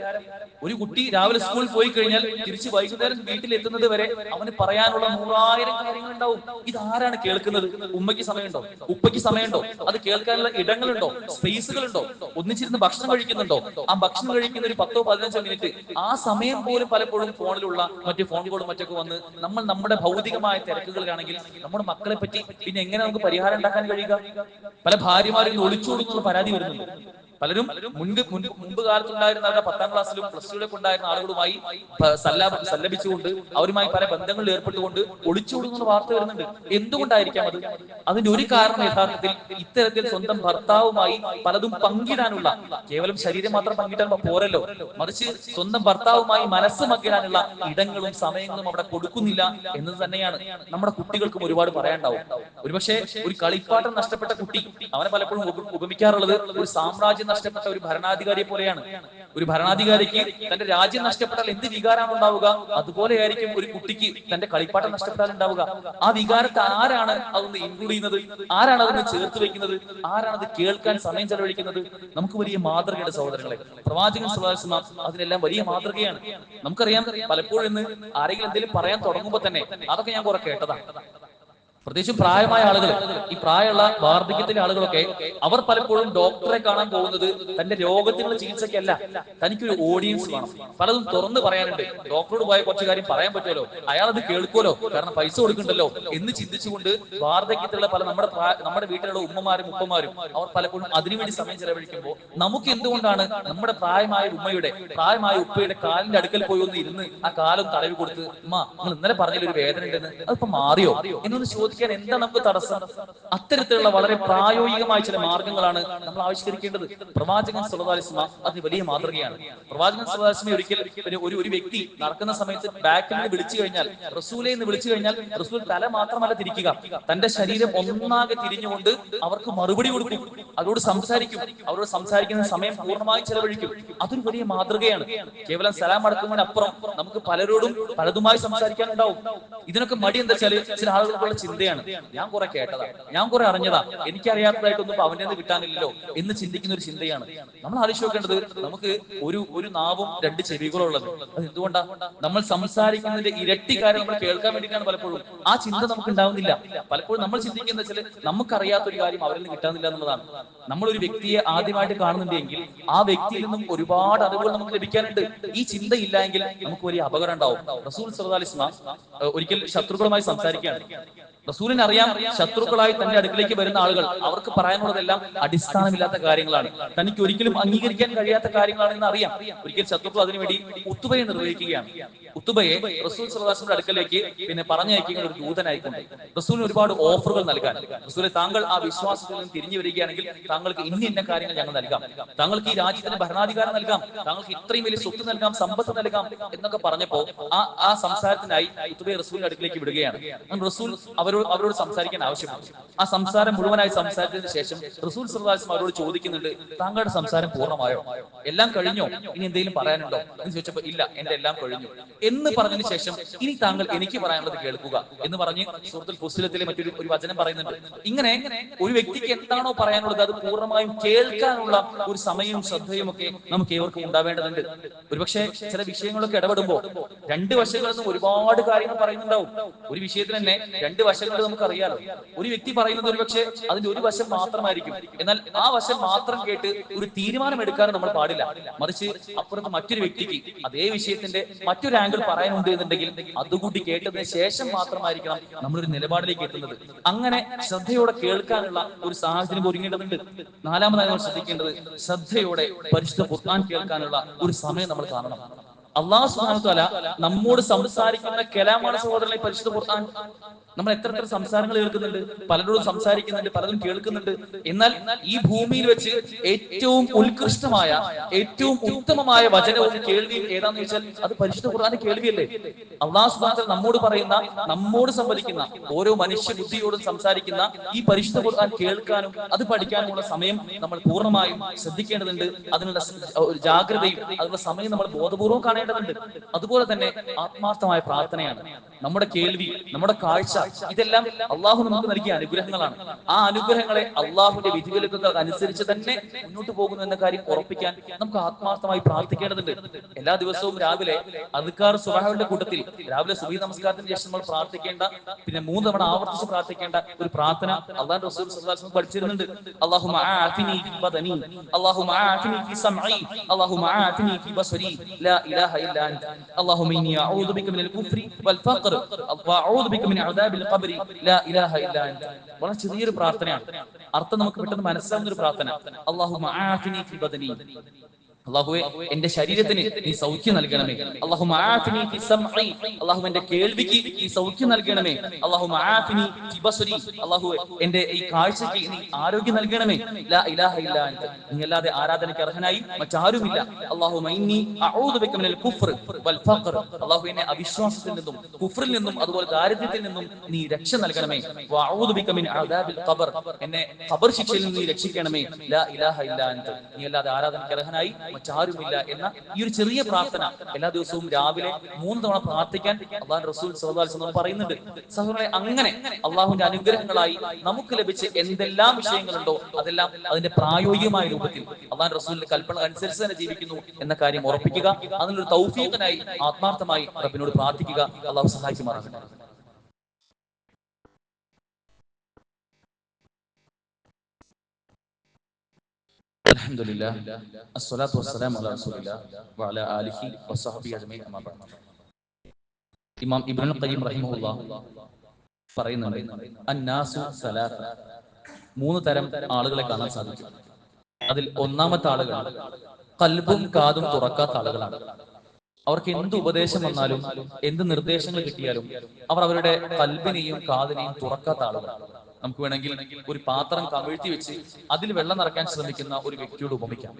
ഒരു കുട്ടി രാവിലെ സ്കൂളിൽ പോയി കഴിഞ്ഞാൽ തിരിച്ച് വൈകുന്നേരം വീട്ടിൽ എത്തുന്നത് വരെ അവന് പറയാനുള്ള 100,000 കാര്യങ്ങൾ ഉണ്ടാവും. ഇതാരാണ് കേൾക്കുന്നത്? ഉമ്മയ്ക്ക് സമയമുണ്ടോ? ഉപ്പയ്ക്ക് സമയമുണ്ടോ? അത് കേൾക്കാനുള്ള ഇടങ്ങളുണ്ടോ? സ്പേസുകളുണ്ടോ? ഒന്നിച്ചിരുന്ന് ഭക്ഷണം കഴിക്കുന്നുണ്ടോ? ആ ഭക്ഷണം കഴിക്കുന്ന ഒരു 10-15 മിനിറ്റ് ആ സമയം പോലും പലപ്പോഴും ഫോണിലുള്ള മറ്റു ഫോൺ കോളും മറ്റൊക്കെ വന്ന് നമ്മൾ നമ്മുടെ ഭൗതികമായ തിരക്കുകളിലാണെങ്കിൽ നമ്മുടെ മക്കളെ പറ്റി പിന്നെ എങ്ങനെ നമുക്ക് പരിഹാരം ഉണ്ടാക്കാൻ കഴിയുക? പല ഭാര്യമാരും ഒളിച്ചോടുന്നുള്ള പരാതി വരുന്നുണ്ട്. പലരും മുമ്പ് കാലത്തുണ്ടായിരുന്ന 10ാം ക്ലാസ്സിലും പ്ലസ് ടുവിലൊക്കെ ഉണ്ടായിരുന്ന ആളുകളുമായി സല്ലപിച്ചുകൊണ്ട് അവരുമായി പല ബന്ധങ്ങളിൽ ഏർപ്പെട്ടുകൊണ്ട് ഒളിച്ചോടുന്ന വാർത്ത വരുന്നുണ്ട്. എന്തുകൊണ്ടായിരിക്കാം അത്? അതിന്റെ ഒരു കാരണം യഥാർത്ഥത്തിൽ ഇത്തരത്തിൽ സ്വന്തം ഭർത്താവുമായി പലതും പങ്കിടാനുള്ള, കേവലം ശരീരം മാത്രം പങ്കിടാൻ പോരല്ലോ, മറിച്ച് സ്വന്തം ഭർത്താവുമായി മനസ്സ് പങ്കിടാനുള്ള ഇടങ്ങളും സമയങ്ങളും അവിടെ കൊടുക്കുന്നില്ല എന്നത് തന്നെയാണ്. നമ്മുടെ കുട്ടികൾക്കും ഒരുപാട് പറയാനുണ്ടാവും. ഒരുപക്ഷെ ഒരു കളിപ്പാട്ടം നഷ്ടപ്പെട്ട കുട്ടി അവനെ പലപ്പോഴും ഉപമിക്കാറുള്ളത് ഒരു സാമ്രാജ്യം നഷ്ടപ്പെട്ട ഒരു ഭരണാധികാരിയെ പോലെയാണ്. ഒരു ഭരണാധികാരിക്ക് തന്റെ രാജ്യം നഷ്ടപ്പെട്ടാൽ എന്ത് വികാരമാണ് ഉണ്ടാവുക, അതുപോലെയായിരിക്കും ഒരു കുട്ടിക്ക് തന്റെ കളിപ്പാട്ടം നഷ്ടപ്പെട്ടാൽ ഉണ്ടാവുക. ആ വികാരത്തെ ആരാണ് അതൊന്ന് ഇൻക്ലൂഡ് ചെയ്യുന്നത്? ആരാണ് അതിനെ ചേർത്ത് വെക്കുന്നത്? ആരാണ് അത് കേൾക്കാൻ സമയം ചെലവഴിക്കുന്നത്? നമുക്ക് വലിയ മാതൃകയുടെ സഹോദരങ്ങളെ, പ്രവാചകൻ സ്വല്ലല്ലാഹു അലൈഹി വസല്ലം അതിനെല്ലാം വലിയ മാതൃകയാണ്. നമുക്കറിയാം, പലപ്പോഴും ഇന്ന് ആരെങ്കിലും എന്തെങ്കിലും പറയാൻ തുടങ്ങുമ്പോൾ തന്നെ അതൊക്കെ ഞാൻ കുറെ കേട്ടതാണ്. പ്രത്യേകിച്ചും പ്രായമായ ആളുകൾ, ഈ പ്രായമുള്ള വാർദ്ധക്യത്തിലെ ആളുകളൊക്കെ അവർ പലപ്പോഴും ഡോക്ടറെ കാണാൻ പോകുന്നത് തന്റെ രോഗത്തിനുള്ള ചികിത്സയ്ക്കല്ല, തനിക്കൊരു ഓഡിയൻസ് വേണം. പലതും തുറന്ന് പറയാനുണ്ട്. ഡോക്ടറോട് പോയ കുറച്ച് കാര്യം പറയാൻ പറ്റുമല്ലോ, അയാൾ അത് കേൾക്കുമല്ലോ, കാരണം പൈസ കൊടുക്കണ്ടല്ലോ എന്ന് ചിന്തിച്ചുകൊണ്ട് വാർദ്ധക്യത്തിലുള്ള പല നമ്മുടെ വീട്ടിലുള്ള ഉമ്മമാരും ഉപ്പമാരും അവർ പലപ്പോഴും അതിനുവേണ്ടി സമയം ചെലവഴിക്കുമ്പോൾ നമുക്ക് എന്തുകൊണ്ടാണ് നമ്മുടെ പ്രായമായ ഉമ്മയുടെ പ്രായമായ ഉപ്പയുടെ കാലിന്റെ അടുക്കൽ പോയി ഒന്ന് ഇരുന്ന് ആ കാലം തടവി കൊടുത്ത്, ഉമ്മ നിങ്ങൾ ഇന്നലെ പറഞ്ഞൊരു വേദന ഉണ്ടെന്ന്, അതിപ്പോ മാറിയോ എന്നൊന്ന് ചോദിക്കാൻ എന്താ നമുക്ക് തടസ്സം? അത്തരത്തിലുള്ള വളരെ പ്രായോഗികമായ ചില മാർഗങ്ങളാണ് നമ്മൾ ആവിഷ്കരിക്കേണ്ടത്. പ്രവാചകൻ സ്വല്ലല്ലാഹു അലൈഹി വസല്ലം അതിന് വലിയ മാതൃകയാണ്. പ്രവാചകൻ സ്വല്ലല്ലാഹു അലൈഹി വസല്ലം ഒരിക്കൽ ഒരു വ്യക്തി നടക്കുന്ന സമയത്ത് ബാക്കിൽ നിന്ന് വിളിച്ചു കഴിഞ്ഞാൽ, റസൂലേ എന്ന് വിളിച്ചു കഴിഞ്ഞാൽ റസൂൽ തല മാത്രമല്ല തിരിക്കുക, തന്റെ ശരീരം ഒന്നാകെ തിരിഞ്ഞുകൊണ്ട് അവർക്ക് മറുപടി കൊടുക്കും, അവരോട് സംസാരിക്കും, അവരോട് സംസാരിക്കുന്ന സമയം പൂർണ്ണമായി ചെലവഴിക്കും. അതൊരു വലിയ മാതൃകയാണ്. കേവലം സലാം അടക്കുന്നതിനപ്പുറം നമുക്ക് പലരോടും പലതുമായി സംസാരിക്കാനുണ്ടാവും. ഇതിനൊക്കെ മടി എന്താ വെച്ചാല് ചില ആളുകൾക്കുള്ള ചിന്തയാണ്, ഞാൻ കുറെ കേട്ടതാ, ഞാൻ കുറെ അറിഞ്ഞതാ, എനിക്കറിയാത്തതായിട്ടൊന്നും അവന്റെ നിന്ന് കിട്ടാനില്ലല്ലോ എന്ന് ചിന്തിക്കുന്ന ഒരു ചിന്തയാണ്. നമ്മൾ ആലോചിച്ച് നോക്കേണ്ടത്, നമുക്ക് ഒരു നാവും 2 ചെവികളും ഉള്ളത്. അത് എന്തുകൊണ്ടാ? നമ്മൾ സംസാരിക്കുന്നതിന്റെ ഇരട്ടി കാര്യം നമ്മൾ കേൾക്കാൻ വേണ്ടിയിട്ടാണ്. പലപ്പോഴും ആ ചിന്ത നമുക്ക് ഉണ്ടാവുന്നില്ല. പലപ്പോഴും നമ്മൾ ചിന്തിക്കുന്ന വെച്ചാൽ നമുക്കറിയാത്ത ഒരു കാര്യം അവരിൽ നിന്ന് കിട്ടാനില്ല എന്നുള്ളതാണ്. നമ്മൾ ഒരു വ്യക്തിയെ ആദ്യമായിട്ട് കാണുന്നുണ്ടെങ്കിൽ ആ വ്യക്തിയിൽ നിന്നും ഒരുപാട് അറിവുകൾ നമുക്ക് ലഭിക്കാനുണ്ട്. ഈ ചിന്ത ഇല്ല എങ്കിൽ നമുക്ക് വലിയ അപകടം ഉണ്ടാവും. റസൂൽ സ്വല്ലല്ലാഹു അലൈഹി വസല്ലം ഒരിക്കൽ ശത്രുക്കളുമായി സംസാരിക്കുകയാണ്. റസൂലിന് അറിയാം, ശത്രുക്കളായി തന്റെ അടുക്കിലേക്ക് വരുന്ന ആളുകൾ അവർക്ക് പറയാനുള്ളതെല്ലാം അടിസ്ഥാനമില്ലാത്ത കാര്യങ്ങളാണ്, തനിക്ക് ഒരിക്കലും അംഗീകരിക്കാൻ കഴിയാത്ത കാര്യങ്ങളാണെന്ന് അറിയാം. ഒരിക്കൽ ശത്രുക്കൾ അതിനുവേണ്ടി ഉത്തുബയെ നിർവഹിക്കുകയാണ്. ഉത്തുബയെ റസൂൽ സ്വല്ലല്ലാഹു അലൈഹി വസല്ലം അടുക്കലേക്ക് പറഞ്ഞയക്കുന്ന ഒരു ദൂതനായിക്കൊണ്ട് റസൂലിന് ഒരുപാട് ഓഫറുകൾ നൽകാൻ, റസൂലെ താങ്കൾ ആ വിശ്വാസത്തിൽ നിന്ന് തിരിഞ്ഞു വരികയാണെങ്കിൽ താങ്കൾക്ക് ഇന്ന കാര്യങ്ങൾ ഞങ്ങൾ നൽകാം, താങ്കൾക്ക് ഈ രാജ്യത്തിന് ഭരണാധികാരം നൽകാം, താങ്കൾക്ക് ഇത്രയും വലിയ സ്വത്ത് നൽകാം, സമ്പത്ത് നൽകാം എന്നൊക്കെ പറഞ്ഞപ്പോ ആ സംസാരത്തിനായി ഉത്തുബയെ റസൂലിന്റെ അടുക്കിലേക്ക് വിടുകയാണ്. റസൂൽ അവരോട് സംസാരിക്കാൻ ആവശ്യമാണ്. ആ സംസാരം മുഴുവനായി സംസാരിച്ചതിന് ശേഷം റസൂൽ സ്വല്ലല്ലാഹു അലൈഹി വസല്ലം അവരോട് ചോദിക്കുന്നുണ്ട്, താങ്കളുടെ സംസാരം പൂർണ്ണമായോ? എല്ലാം കഴിഞ്ഞോ? ഇനി എന്തെങ്കിലും പറയാനുണ്ടോ എന്ന് ചോദിച്ചപ്പോ ഇല്ല, എന്റെ എല്ലാം കഴിഞ്ഞു എന്ന് പറഞ്ഞതിന് ശേഷം ഇനി താങ്കൾ എനിക്ക് പറയാനുള്ളത് കേൾക്കുക എന്ന് പറഞ്ഞ് സൂറത്തുൽ ഫുസ്സിലത്തിലെ മറ്റൊരു വചനം പറയുന്നുണ്ട്. ഇങ്ങനെ ഒരു വ്യക്തിക്ക് എന്താണോ പറയാനുള്ളത് അത് പൂർണ്ണമായും കേൾക്കാനുള്ള ഒരു സമയവും ശ്രദ്ധയും ഒക്കെ നമുക്ക് ഏവർക്കും ഉണ്ടാവേണ്ടതുണ്ട്. ഒരുപക്ഷെ ചില വിഷയങ്ങളൊക്കെ ഇടപെടുമ്പോൾ 2 വശങ്ങളിൽ നിന്നും ഒരുപാട് കാര്യങ്ങൾ പറയുന്നുണ്ടാവും. ഒരു വിഷയത്തിൽ തന്നെ 2 വശങ്ങൾ നമുക്കറിയാലോ. ഒരു വ്യക്തി പറയുന്നത് ഒരുപക്ഷെ അതിന്റെ ഒരു വശം മാത്രമായിരിക്കും. എന്നാൽ ആ വശം മാത്രം കേട്ട് ഒരു തീരുമാനം എടുക്കാനും നമ്മൾ പാടില്ല. മറിച്ച് അപ്പുറത്ത് മറ്റൊരു വ്യക്തിക്ക് അതേ വിഷയത്തിന്റെ മറ്റൊരു ആംഗിൾ പറയാനുണ്ട് എന്നുണ്ടെങ്കിൽ അതുകൂടി കേട്ടതിന് ശേഷം മാത്രമായിരിക്കണം നമ്മളൊരു നിലപാടിലേക്ക് എത്തുന്നത്. അങ്ങനെ ശ്രദ്ധയോടെ കേൾക്കാനുള്ള ഒരു സാഹചര്യം ഒരുങ്ങേണ്ടതുണ്ട്. 4-മതായി നമ്മൾ ശ്രദ്ധിക്കേണ്ടത്, ശ്രദ്ധയോടെ പരിശുദ്ധ ഖുർആൻ കേൾക്കാനുള്ള ഒരു സമയം നമ്മൾ കാണണം. അല്ലാഹു സുബ്ഹാനഹു വ തആല നമ്മോട് സംസാരിക്കുന്ന കലാമാണ് സഹോദരങ്ങളെ പരിശുദ്ധ ഖുർആൻ. നമ്മൾ എത്ര സംസാരങ്ങൾ കേൾക്കുന്നുണ്ട്, പലരോടും സംസാരിക്കുന്നുണ്ട്, പലരും കേൾക്കുന്നുണ്ട്. എന്നാൽ ഈ ഭൂമിയിൽ വെച്ച് ഏറ്റവും ഉത്കൃഷ്ടമായ, ഏറ്റവും ഉത്തമമായ വചനവും കേൾവിയും ഏതാന്ന് ചോദിച്ചാൽ അത് പരിശുദ്ധ ഖുർആന്റെ കേൾവിയല്ലേ? അല്ലാഹു സുബ്ഹാനഹു വ തആല നമ്മോട് പറയുന്ന, നമ്മോട് സംവദിക്കുന്ന, ഓരോ മനുഷ്യ ബുദ്ധിയോടും സംസാരിക്കുന്ന ഈ പരിശുദ്ധ ഖുർആൻ കേൾക്കാനും അത് പഠിക്കാനുമുള്ള സമയം നമ്മൾ പൂർണ്ണമായും ശ്രദ്ധിക്കേണ്ടതുണ്ട്. അതിനുള്ള ഒരു ജാഗ്രതയും അതിനുള്ള സമയം നമ്മൾ ബോധപൂർവ്വം കാണേണ്ടതുണ്ട്. അതുപോലെ തന്നെ ആത്മാർത്ഥമായ പ്രാർത്ഥനയാണ്. നമ്മുടെ കേൾവി, നമ്മുടെ കാഴ്ച, ഇതെല്ലാം അള്ളാഹു നമുക്ക് നൽകിയ അനുഗ്രഹങ്ങളാണ്. ആ അനുഗ്രഹങ്ങളെ അള്ളാഹുവിന്റെ വിധിവിലക്കുകൾ അനുസരിച്ച് തന്നെ മുന്നോട്ട് പോകുന്നു എന്ന കാര്യം ഉറപ്പിക്കാൻ നമുക്ക് ആത്മാർത്ഥമായി പ്രാർത്ഥിക്കേണ്ടതുണ്ട്. എല്ലാ ദിവസവും രാവിലെ അദ്കാർ സുബ്ഹാന്റെ കൂട്ടത്തിൽ രാവിലെ സുബഹി നമസ്കാരത്തിന് ശേഷം നമ്മൾ പ്രാർത്ഥിക്കേണ്ട, പിന്നെ 3 തവണ ആവർത്തിച്ച് പ്രാർത്ഥിക്കേണ്ട ഒരു പ്രാർത്ഥന അല്ലാഹുവിന്റെ റസൂൽ സ്വല്ലല്ലാഹു അലൈഹി വസല്ലം പഠിച്ചിരുന്നുണ്ട്. അല്ലാഹുമ്മ ആഫിനി ഫി ബദനി, അല്ലാഹുമ്മ ആഫിനി ഫി സമഈ, അല്ലാഹുമ്മ ആഫിനി ഫി ബസരി, ലാ ഇലാഹ ഇല്ലാ അൻത, അല്ലാഹുമ്മ ഇന്നി അഊദു ബിക മിനൽ കുഫ്രി വൽ ഫഖർ വഅഊദു ബിക മിൻ അദാബിൽ ഖബ്രി, ലാ ഇലാഹ ഇല്ലാ അൻത. വളരെ ചെറിയൊരു പ്രാർത്ഥനയാണ്, അർത്ഥം നമുക്ക് പെട്ടെന്ന് മനസ്സിലാവുന്ന ഒരു പ്രാർത്ഥന. അല്ലാഹുമ്മ ആഫിനി ഫി ബദനി, അല്ലാഹുവേ എന്റെ ശരീരത്തിന് നീ സൗഖ്യം നൽകണമേ. അല്ലാഹുമ്മ ആഫിനി ഫി സമഈ, അല്ലാഹു എന്റെ കേൾവിക്ക് നീ സൗഖ്യം നൽകണമേ. അല്ലാഹുമ്മ ആഫിനി ഫി ബസരി, അല്ലാഹുവേ എന്റെ ഈ കാഴ്ചയ്ക്ക് നീ ആരോഗ്യം നൽകണമേ. ലാ ഇലാഹ ഇല്ലാ അൻത, നീ അല്ലാതെ ആരാധനയ്ക്ക് അർഹനായി മറ്റാരുമില്ല. അല്ലാഹുമ്മ ഇന്നി അഊദു ബിക മിനൽ കുഫ്ർ വൽ ഫഖർ, അല്ലാഹു എന്നെ അവിശ്വാസത്തിൽ നിന്നും കുഫ്റിൽ നിന്നും അതുപോലെ ദാരിദ്ര്യത്തിൽ നിന്നും നീ രക്ഷ നൽകണമേ. വഅഊദു ബിക മിൻ അദാബിൽ ഖബർ, എന്നെ ഖബർ ശിക്ഷയിൽ നിന്ന് നീ രക്ഷിക്കണമേ. ലാ ഇലാഹ ഇല്ലാ അൻത, നീ അല്ലാതെ ആരാധനയ്ക്ക് അർഹനായി മറ്റാരുമില്ല എന്ന ഈ ഒരു ചെറിയ പ്രാർത്ഥന എല്ലാ ദിവസവും രാവിലെ 3 തവണ പ്രാർത്ഥിക്കാൻ അല്ലാഹുവിന്റെ റസൂൽ സ്വല്ലല്ലാഹു അലൈഹി വസല്ലം പറയുന്നുണ്ട്. സഹോദരങ്ങളെ, അങ്ങനെ അള്ളാഹുവിന്റെ അനുഗ്രഹങ്ങളായി നമുക്ക് ലഭിച്ച എന്തെല്ലാം വിഷയങ്ങളുണ്ടോ അതെല്ലാം അതിന്റെ പ്രായോഗികമായ രൂപത്തിൽ അല്ലാഹുവിന്റെ റസൂലിന്റെ കൽപ്പന അനുസരിച്ച് തന്നെ ജീവിക്കുന്നു എന്ന കാര്യം ഉറപ്പിക്കുക. അതിനൊരു തൗഫീഖിനായി ആത്മാർത്ഥമായി റബ്ബിനോട് പ്രാർത്ഥിക്കുക. അള്ളാഹു സഹായിക്കുമാറാകട്ടെ. അൽഹംദുലില്ലാഹ് അസ്സലാത്തു വസ്സലാമു അലാ റസൂലില്ലാഹ് വഅലാ ആലിഹി വസ്സഹ്ബിഹി അജ്മഈൻ അമ്മാ ബഅദ്. ഇമാം ഇബ്നുൽ ഖയ്യിം റഹിമഹുല്ലാഹ് പറയുന്നുണ്ട്, അന്നാസു സലാസ, 3 തരം ആളുകളെ കാണാൻ സാധിക്കും. അതിൽ ഒന്നാമത്തെ ആളുകൾ ഖൽബും കാതും തുറക്കാത്ത ആളുകളാണ്. അവർക്ക് എന്ത് ഉപദേശം വന്നാലും എന്ത് നിർദ്ദേശങ്ങൾ കിട്ടിയാലും അവർ അവരുടെ ഖൽബിനെയും കാതിനെയും തുറക്കാത്ത ആളുകളാണ്. നമുക്ക് വേണമെങ്കിൽ ഒരു പാത്രം കമിഴ്ത്തി വെച്ച് അതിൽ വെള്ളം നിറയ്ക്കാൻ ശ്രമിക്കുന്ന ഒരു വ്യക്തിയോട് ഉപമിക്കാം.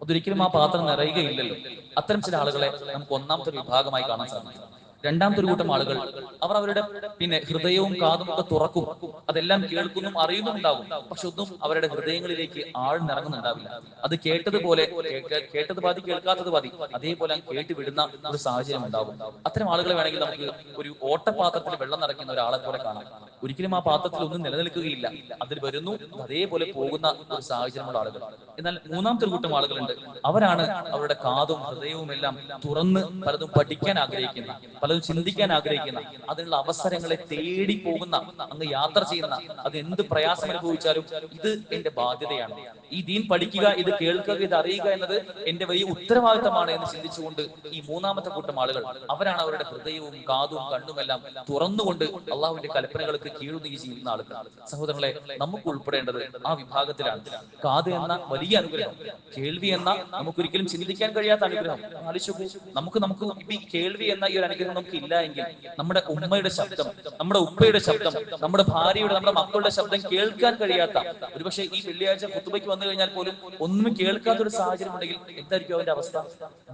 അതൊരിക്കലും ആ പാത്രം നിറയുകയില്ലല്ലോ. അത്തരം ചില ആളുകളെ നമുക്ക് ഒന്നാമത്തെ വിഭാഗമായി കാണാൻ സാധിക്കും. രണ്ടാമത്തെ ഒരു കൂട്ടം ആളുകൾ അവർ അവരുടെ ഹൃദയവും കാതും ഒക്കെ തുറക്കും, അതെല്ലാം കേൾക്കുന്നും അറിയുന്നുണ്ടാകും. പക്ഷെ ഒന്നും അവരുടെ ഹൃദയങ്ങളിലേക്ക് ആഴ്ന്നിറങ്ങുന്നുണ്ടാവില്ല. അത് കേട്ടതുപോലെ കേട്ടത് പാതി കേൾക്കാത്തത് പാതി അതേപോലെ കേട്ട് വിടുന്ന ഒരു സാഹചര്യം ഉണ്ടാകും. അത്തരം ആളുകളെ വേണമെങ്കിൽ നമുക്ക് ഒരു ഓട്ടപാത്രത്തിൽ വെള്ളം നിറയ്ക്കുന്ന ഒരാളെ പോലെ കാണാം. ഒരിക്കലും ആ പാത്രത്തിൽ ഒന്നും നിലനിൽക്കുകയില്ല, അതിൽ വരുന്നു അതേപോലെ പോകുന്ന ഒരു സാഹചര്യമുള്ള ആളുകൾ. എന്നാൽ മൂന്നാമത്തെ ഒരു കൂട്ടം ആളുകളുണ്ട്, അവരാണ് അവരുടെ കാതും ഹൃദയവും എല്ലാം തുറന്ന് പലതും പഠിക്കാൻ ആഗ്രഹിക്കുന്ന, പലതും ചിന്തിക്കാൻ ആഗ്രഹിക്കുന്ന, അതിനുള്ള അവസരങ്ങളെ തേടി പോകുന്ന, അങ്ങ് യാത്ര ചെയ്യുന്ന, അത് എന്ത് പ്രയാസം അനുഭവിച്ചാലും ഇത് എന്റെ ബാധ്യതയാണ്, ഈ ദീൻ പഠിക്കുക, ഇത് കേൾക്കുക, ഇത് അറിയുക എന്നത് എന്റെ വലിയ ഉത്തരവാദിത്തമാണ് എന്ന് ചിന്തിച്ചുകൊണ്ട് ഈ മൂന്നാമത്തെ കൂട്ടം ആളുകൾ അവരാണ് അവരുടെ ഹൃദയവും കാതും കണ്ണുമെല്ലാം തുറന്നുകൊണ്ട് അള്ളാഹുവിന്റെ കൽപ്പനകൾക്ക് കീഴുനീങ്ങി ചെയ്യുന്ന ആളുകൾ. സഹോദരങ്ങളെ, നമുക്ക് ഉൾപ്പെടേണ്ടത് ആ വിഭാഗത്തിലാണ്. കാത് എന്ന വലിയ അനുഗ്രഹം, കേൾവി എന്ന നമുക്കൊരിക്കലും ചിന്തിക്കാൻ കഴിയാത്ത അനുഗ്രഹം ആലോചിച്ചു. നമുക്ക് ഈ കേൾവി എന്ന ഈ ഒരു അനുഗ്രഹം നമുക്ക് ഇല്ല എങ്കിൽ നമ്മുടെ ഉമ്മയുടെ ശബ്ദം, നമ്മുടെ ഉപ്പയുടെ ശബ്ദം, നമ്മുടെ ഭാര്യയുടെ, നമ്മുടെ മക്കളുടെ ശബ്ദം കേൾക്കാൻ കഴിയാത്ത, ഒരുപക്ഷെ ഈ വെള്ളിയാഴ്ച ഖുതുബയ്ക്ക് വന്നു കഴിഞ്ഞാൽ പോലും ഒന്നും കേൾക്കാത്ത ഒരു സാഹചര്യം ഉണ്ടെങ്കിൽ എന്തായിരിക്കും അവന്റെ അവസ്ഥ?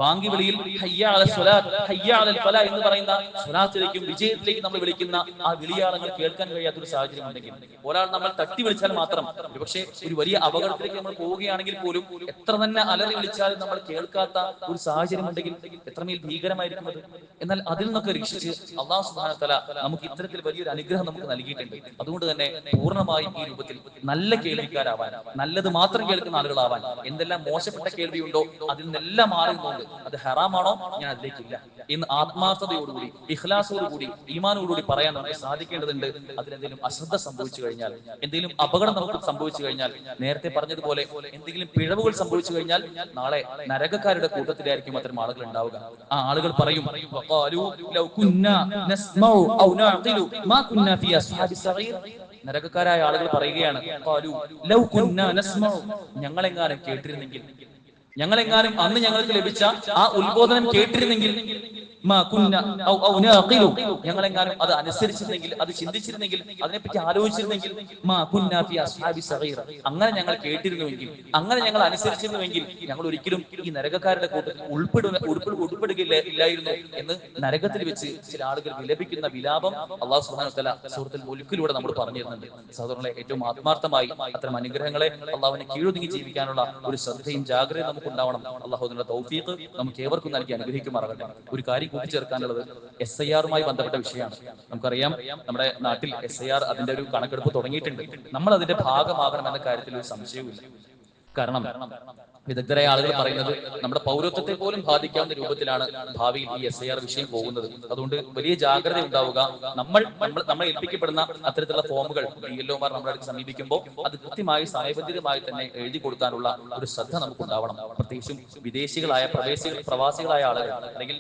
ബാങ്കി വിളിയിൽ ഹയ്യ അലൽ സ്വലാത്ത്, ഹയ്യ അലൽ ഫലാഹ് എന്ന് പറയുന്ന സ്വലാത്തിലേക്കും വിജയത്തിലേക്കും നമ്മൾ വിളിക്കുന്ന ആ വിളിയാളങ്ങൾ കേൾക്കാൻ കഴിയാത്ത ഒരു സാഹചര്യം ഉണ്ടെങ്കിൽ, ഒരാൾ നമ്മൾ തട്ടി വിളിച്ചാൽ മാത്രം, ഒരുപക്ഷെ ഒരു വലിയ അപകടത്തിലേക്ക് നമ്മൾ പോവുകയാണെങ്കിൽ പോലും എത്ര തന്നെ അലറി വിളിച്ചാലും നമ്മൾ കേൾക്കാത്ത ഒരു സാഹചര്യം ഉണ്ടെങ്കിൽ എത്രമേൽ ഭീകരമായിരിക്കും അത്. എന്നാൽ അതിൽ നിന്നൊക്കെ രക്ഷിച്ച് അല്ലാഹു സുബ്ഹാനഹു വ തആല നമുക്ക് ഇത്തരത്തിൽ വലിയൊരു അനുഗ്രഹം നമുക്ക് നൽകിയിട്ടുണ്ട്. അതുകൊണ്ട് തന്നെ പൂർണ്ണമായും ഈ രൂപത്തിൽ നല്ല കേൾവിക്കാരാവാൻ, നല്ലത് മാത്രം കേൾക്കുന്ന ആളുകളാവാൻ, എന്തെല്ലാം മോശപ്പെട്ട കേൾവിയുണ്ടോ അതിൽ നിന്നെല്ലാം മാറുന്നുണ്ട്. അത് ഹറാമാണോ, ഞാൻ അതിലേക്കില്ല എന്ന് ആത്മാർത്ഥതയോടുകൂടി, ഇഖ്ലാസോടുകൂടി, ഈമാനോടുകൂടി പറയാൻ നമുക്ക് സാധിക്കേണ്ടതുണ്ട്. അതിലെന്തെങ്കിലും അശ്രദ്ധ സംഭവിച്ചു കഴിഞ്ഞാൽ, എന്തെങ്കിലും അപകടം നമുക്ക് സംഭവിച്ചു കഴിഞ്ഞാൽ, നേരത്തെ പറഞ്ഞതുപോലെ എന്തെങ്കിലും പിഴവുകൾ സംഭവിച്ചു കഴിഞ്ഞാൽ നാളെ നരകക്കാരുടെ കൂട്ടത്തിലായിരിക്കും അത്തരം ആളുകൾ ഉണ്ടാവുക. ആ ആളുകൾ പറയും, നരകക്കാരായ ആളുകൾ പറയുകയാണ്, ഞങ്ങളെങ്ങാനും കേട്ടിരുന്നെങ്കിൽ, ഞങ്ങളെങ്ങാനും അന്ന് ഞങ്ങൾക്ക് ലഭിച്ച ആ ഉത്ബോധനം കേട്ടിരുന്നെങ്കിൽ ഞങ്ങളെങ്ങാനും അത് അനുസരിച്ചിരുന്നെങ്കിൽ, അത് ചിന്തിച്ചിരുന്നെങ്കിൽ, അതിനെപ്പറ്റി ആലോചിച്ചിരുന്നെങ്കിൽ, അങ്ങനെ ഞങ്ങൾ കേട്ടിരുന്നുവെങ്കിൽ, അങ്ങനെ ഞങ്ങൾ അനുസരിച്ചിരുന്നുവെങ്കിൽ ഞങ്ങൾ ഒരിക്കലും ഈ നരകക്കാരുടെ കൂട്ടത്തിൽ ഇല്ലായിരുന്നു എന്ന് നരകത്തിൽ വെച്ച് ചില ആളുകൾ വിലപിക്കുന്ന വിലാപം അള്ളാഹു സുബ്ഹാനഹു വ തആല സൂറത്തുൽ മുൽക്കിലൂടെ നമ്മൾ പറഞ്ഞു തരുന്നുണ്ട്. സഹോദരങ്ങളെ, ഏറ്റവും ആത്മാർത്ഥമായി അത്തരം അനുഗ്രഹങ്ങളെ അള്ളാഹുവിനെ കീഴൊതുങ്ങി ജീവിക്കാനുള്ള ഒരു ശ്രദ്ധയും ജാഗ്രതയും നമുക്ക് ഉണ്ടാവണം. അള്ളാഹു അതിനുള്ള തൗഫീഖ് നമുക്ക് ഏവർക്കും നൽകി അനുഗ്രഹിക്കുമാറാകട്ടെ. ഒരു കാര്യം കൂട്ടിച്ചേർക്കാനുള്ളത് SIR-മായി ബന്ധപ്പെട്ട വിഷയമാണ്. നമുക്കറിയാം, നമ്മുടെ നാട്ടിൽ SIR അതിന്റെ ഒരു കണക്കെടുപ്പ് തുടങ്ങിയിട്ടുണ്ട്. നമ്മൾ അതിന്റെ ഭാഗമാകണം എന്ന കാര്യത്തിൽ ഒരു സംശയവുമില്ല. കാരണം വിദഗ്ധരായ ആളുകൾ പറയുന്നത് നമ്മുടെ പൗരത്വത്തെ പോലും ബാധിക്കാവുന്ന രൂപത്തിലാണ് ഭാവിയിൽ ഈ SIR വിഷയം പോകുന്നത്. അതുകൊണ്ട് വലിയ ജാഗ്രത ഉണ്ടാവുക. നമ്മൾ ഏൽപ്പിക്കപ്പെടുന്ന അത്തരത്തിലുള്ള ഫോമുകൾ BLOമാർ നമ്മുടെ അടുത്ത് സമീപിക്കുമ്പോൾ അത് കൃത്യമായി സമയബന്ധിതമായി തന്നെ എഴുതി കൊടുക്കാനുള്ള ഒരു ശ്രദ്ധ നമുക്ക് ഉണ്ടാവണം. പ്രത്യേകിച്ചും വിദേശികളായ പ്രവാസികളായ ആളുകൾ, അല്ലെങ്കിൽ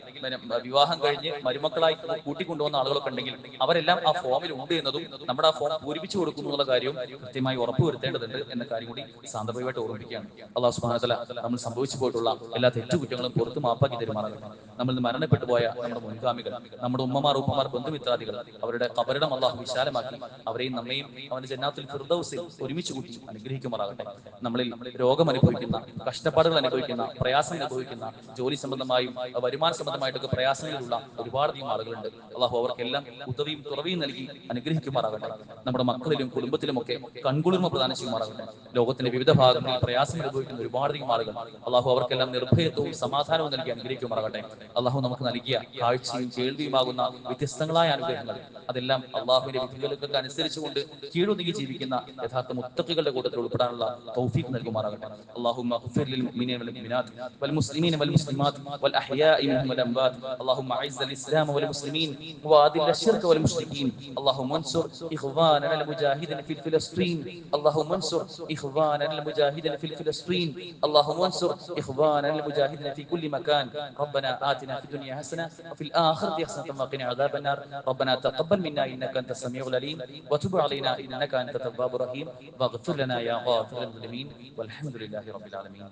വിവാഹം കഴിഞ്ഞ് മരുമക്കളായി കൂട്ടിക്കൊണ്ടുവന്ന ആളുകളൊക്കെ ഉണ്ടെങ്കിൽ അവരെല്ലാം ആ ഫോമിൽ ഉണ്ട് എന്നതും നമ്മുടെ ആ ഫോം പൂരിപ്പിച്ചു കൊടുക്കുന്നു എന്നുള്ള കാര്യവും കൃത്യമായി ഉറപ്പുവരുത്തേണ്ടതുണ്ട് എന്ന കാര്യം കൂടി സാന്ദർഭികമായിട്ട് ഓർമ്മിക്കുകയാണ്. അല്ലാഹു സുബ്ഹാനഹു വ തആല നമ്മൾ സംഭവിച്ചു പോയിട്ടുള്ള എല്ലാ തെറ്റുകുറ്റങ്ങളും പുറത്തു മാപ്പാക്കി തരുമാറാകട്ടെ. നമ്മൾ മരണപ്പെട്ടു പോയ നമ്മുടെ മുൻഗാമികൾ, നമ്മുടെ ഉമ്മമാർ, ഉപ്പമാർ, ബന്ധുമിത്രാദികൾ, അവരുടെ ഖബറിടം അല്ലാഹു വിശാലമാക്കി അവരെയും നമ്മയും അവന്റെ ജന്നാത്തുൽ ഫിർദൗസിൽ ഒരുമിച്ച് കൂട്ടി അനുഗ്രഹിക്കുമാറാകട്ടെ. നമ്മളിൽ രോഗം അനുഭവിക്കുന്ന, കഷ്ടപ്പാടുകൾ അനുഭവിക്കുന്ന, പ്രയാസം അനുഭവിക്കുന്ന, ജോലി സംബന്ധമായും വരുമാന സംബന്ധമായിട്ടൊക്കെ പ്രയാസങ്ങളിലുള്ള ഒരുപാടധികം ആളുകളുണ്ട്. അല്ലാഹു അവർക്കെല്ലാം ഉദവിയും തുറവിയും നൽകി അനുഗ്രഹിക്കുമാറാകട്ടെ. നമ്മുടെ മക്കളിലും കുടുംബത്തിലുമൊക്കെ കൺകുളിർമ പ്രദാനം ചെയ്യുമാറാകട്ടെ. ലോകത്തിന്റെ വിവിധ ഭാഗങ്ങളിൽ പ്രയാസം അനുഭവിക്കുന്ന ഒരുപാടധികം ആളുകൾ, അള്ളാഹു അവർക്കെല്ലാം നിർഭയത്വവും സമാധാനവും നൽകി അനുഗ്രഹിക്കുമാറാകട്ടെ. അള്ളാഹു നമുക്ക് നൽകിയ കാഴ്ചയും കേൾവിയുമാകുന്ന വ്യത്യസ്തങ്ങളായ അനുഗ്രഹങ്ങൾ അതെല്ലാം അള്ളാഹുവിന്റെ വിധികൾക്കൊക്കെ അനുസരിച്ചുകൊണ്ട് കീഴൊതുങ്ങി ജീവിക്കുന്ന യഥാർത്ഥ മുത്തഖികളുടെ കൂട്ടത്തിൽ ഉൾപ്പെടാനുള്ള തൗഫീഖ് നൽകുമാറാകട്ടെ. അല്ലാഹുമ്മ ഗ്ഫിർ ലിൽ മുഅ്മിനീന വൽ മുഅ്മിനാത്ത് വൽ മുസ്ലിമീന വൽ മുസ്ലിമാത്ത് വൽ അഹ്യാഇ മിൻഹും വൽ അംവാത്ത്. അല്ലാഹുമ്മ അഇസ്സൽ ഇസ്ലാമ വൽ മുസ്ലിമീൻ വഅദിൽ അശ്ശിർക വൽ മുശ്രികീൻ. അല്ലാഹുമ്മ അൻസുർ ഇഖ്വാനന അൽ മുജാഹിദീന ഫി ഫിലസ്തീൻ. അല്ലാഹുമ്മ അൻസുർ ഇഖ്വാനന അൽ മുജാഹിദീന ഫി ഫിലസ്തീൻ. اللهم انصر إخواننا المجاهدين في كل مكان. ربنا آتنا في الدنيا حسنة وفي الآخرة حسنة وقنا عذاب النار. ربنا تقبل منا إنك أنت السميع العليم وتب علينا إنك أنت التواب الرحيم واغفر لنا يا غافر المذنبين والحمد لله رب العالمين.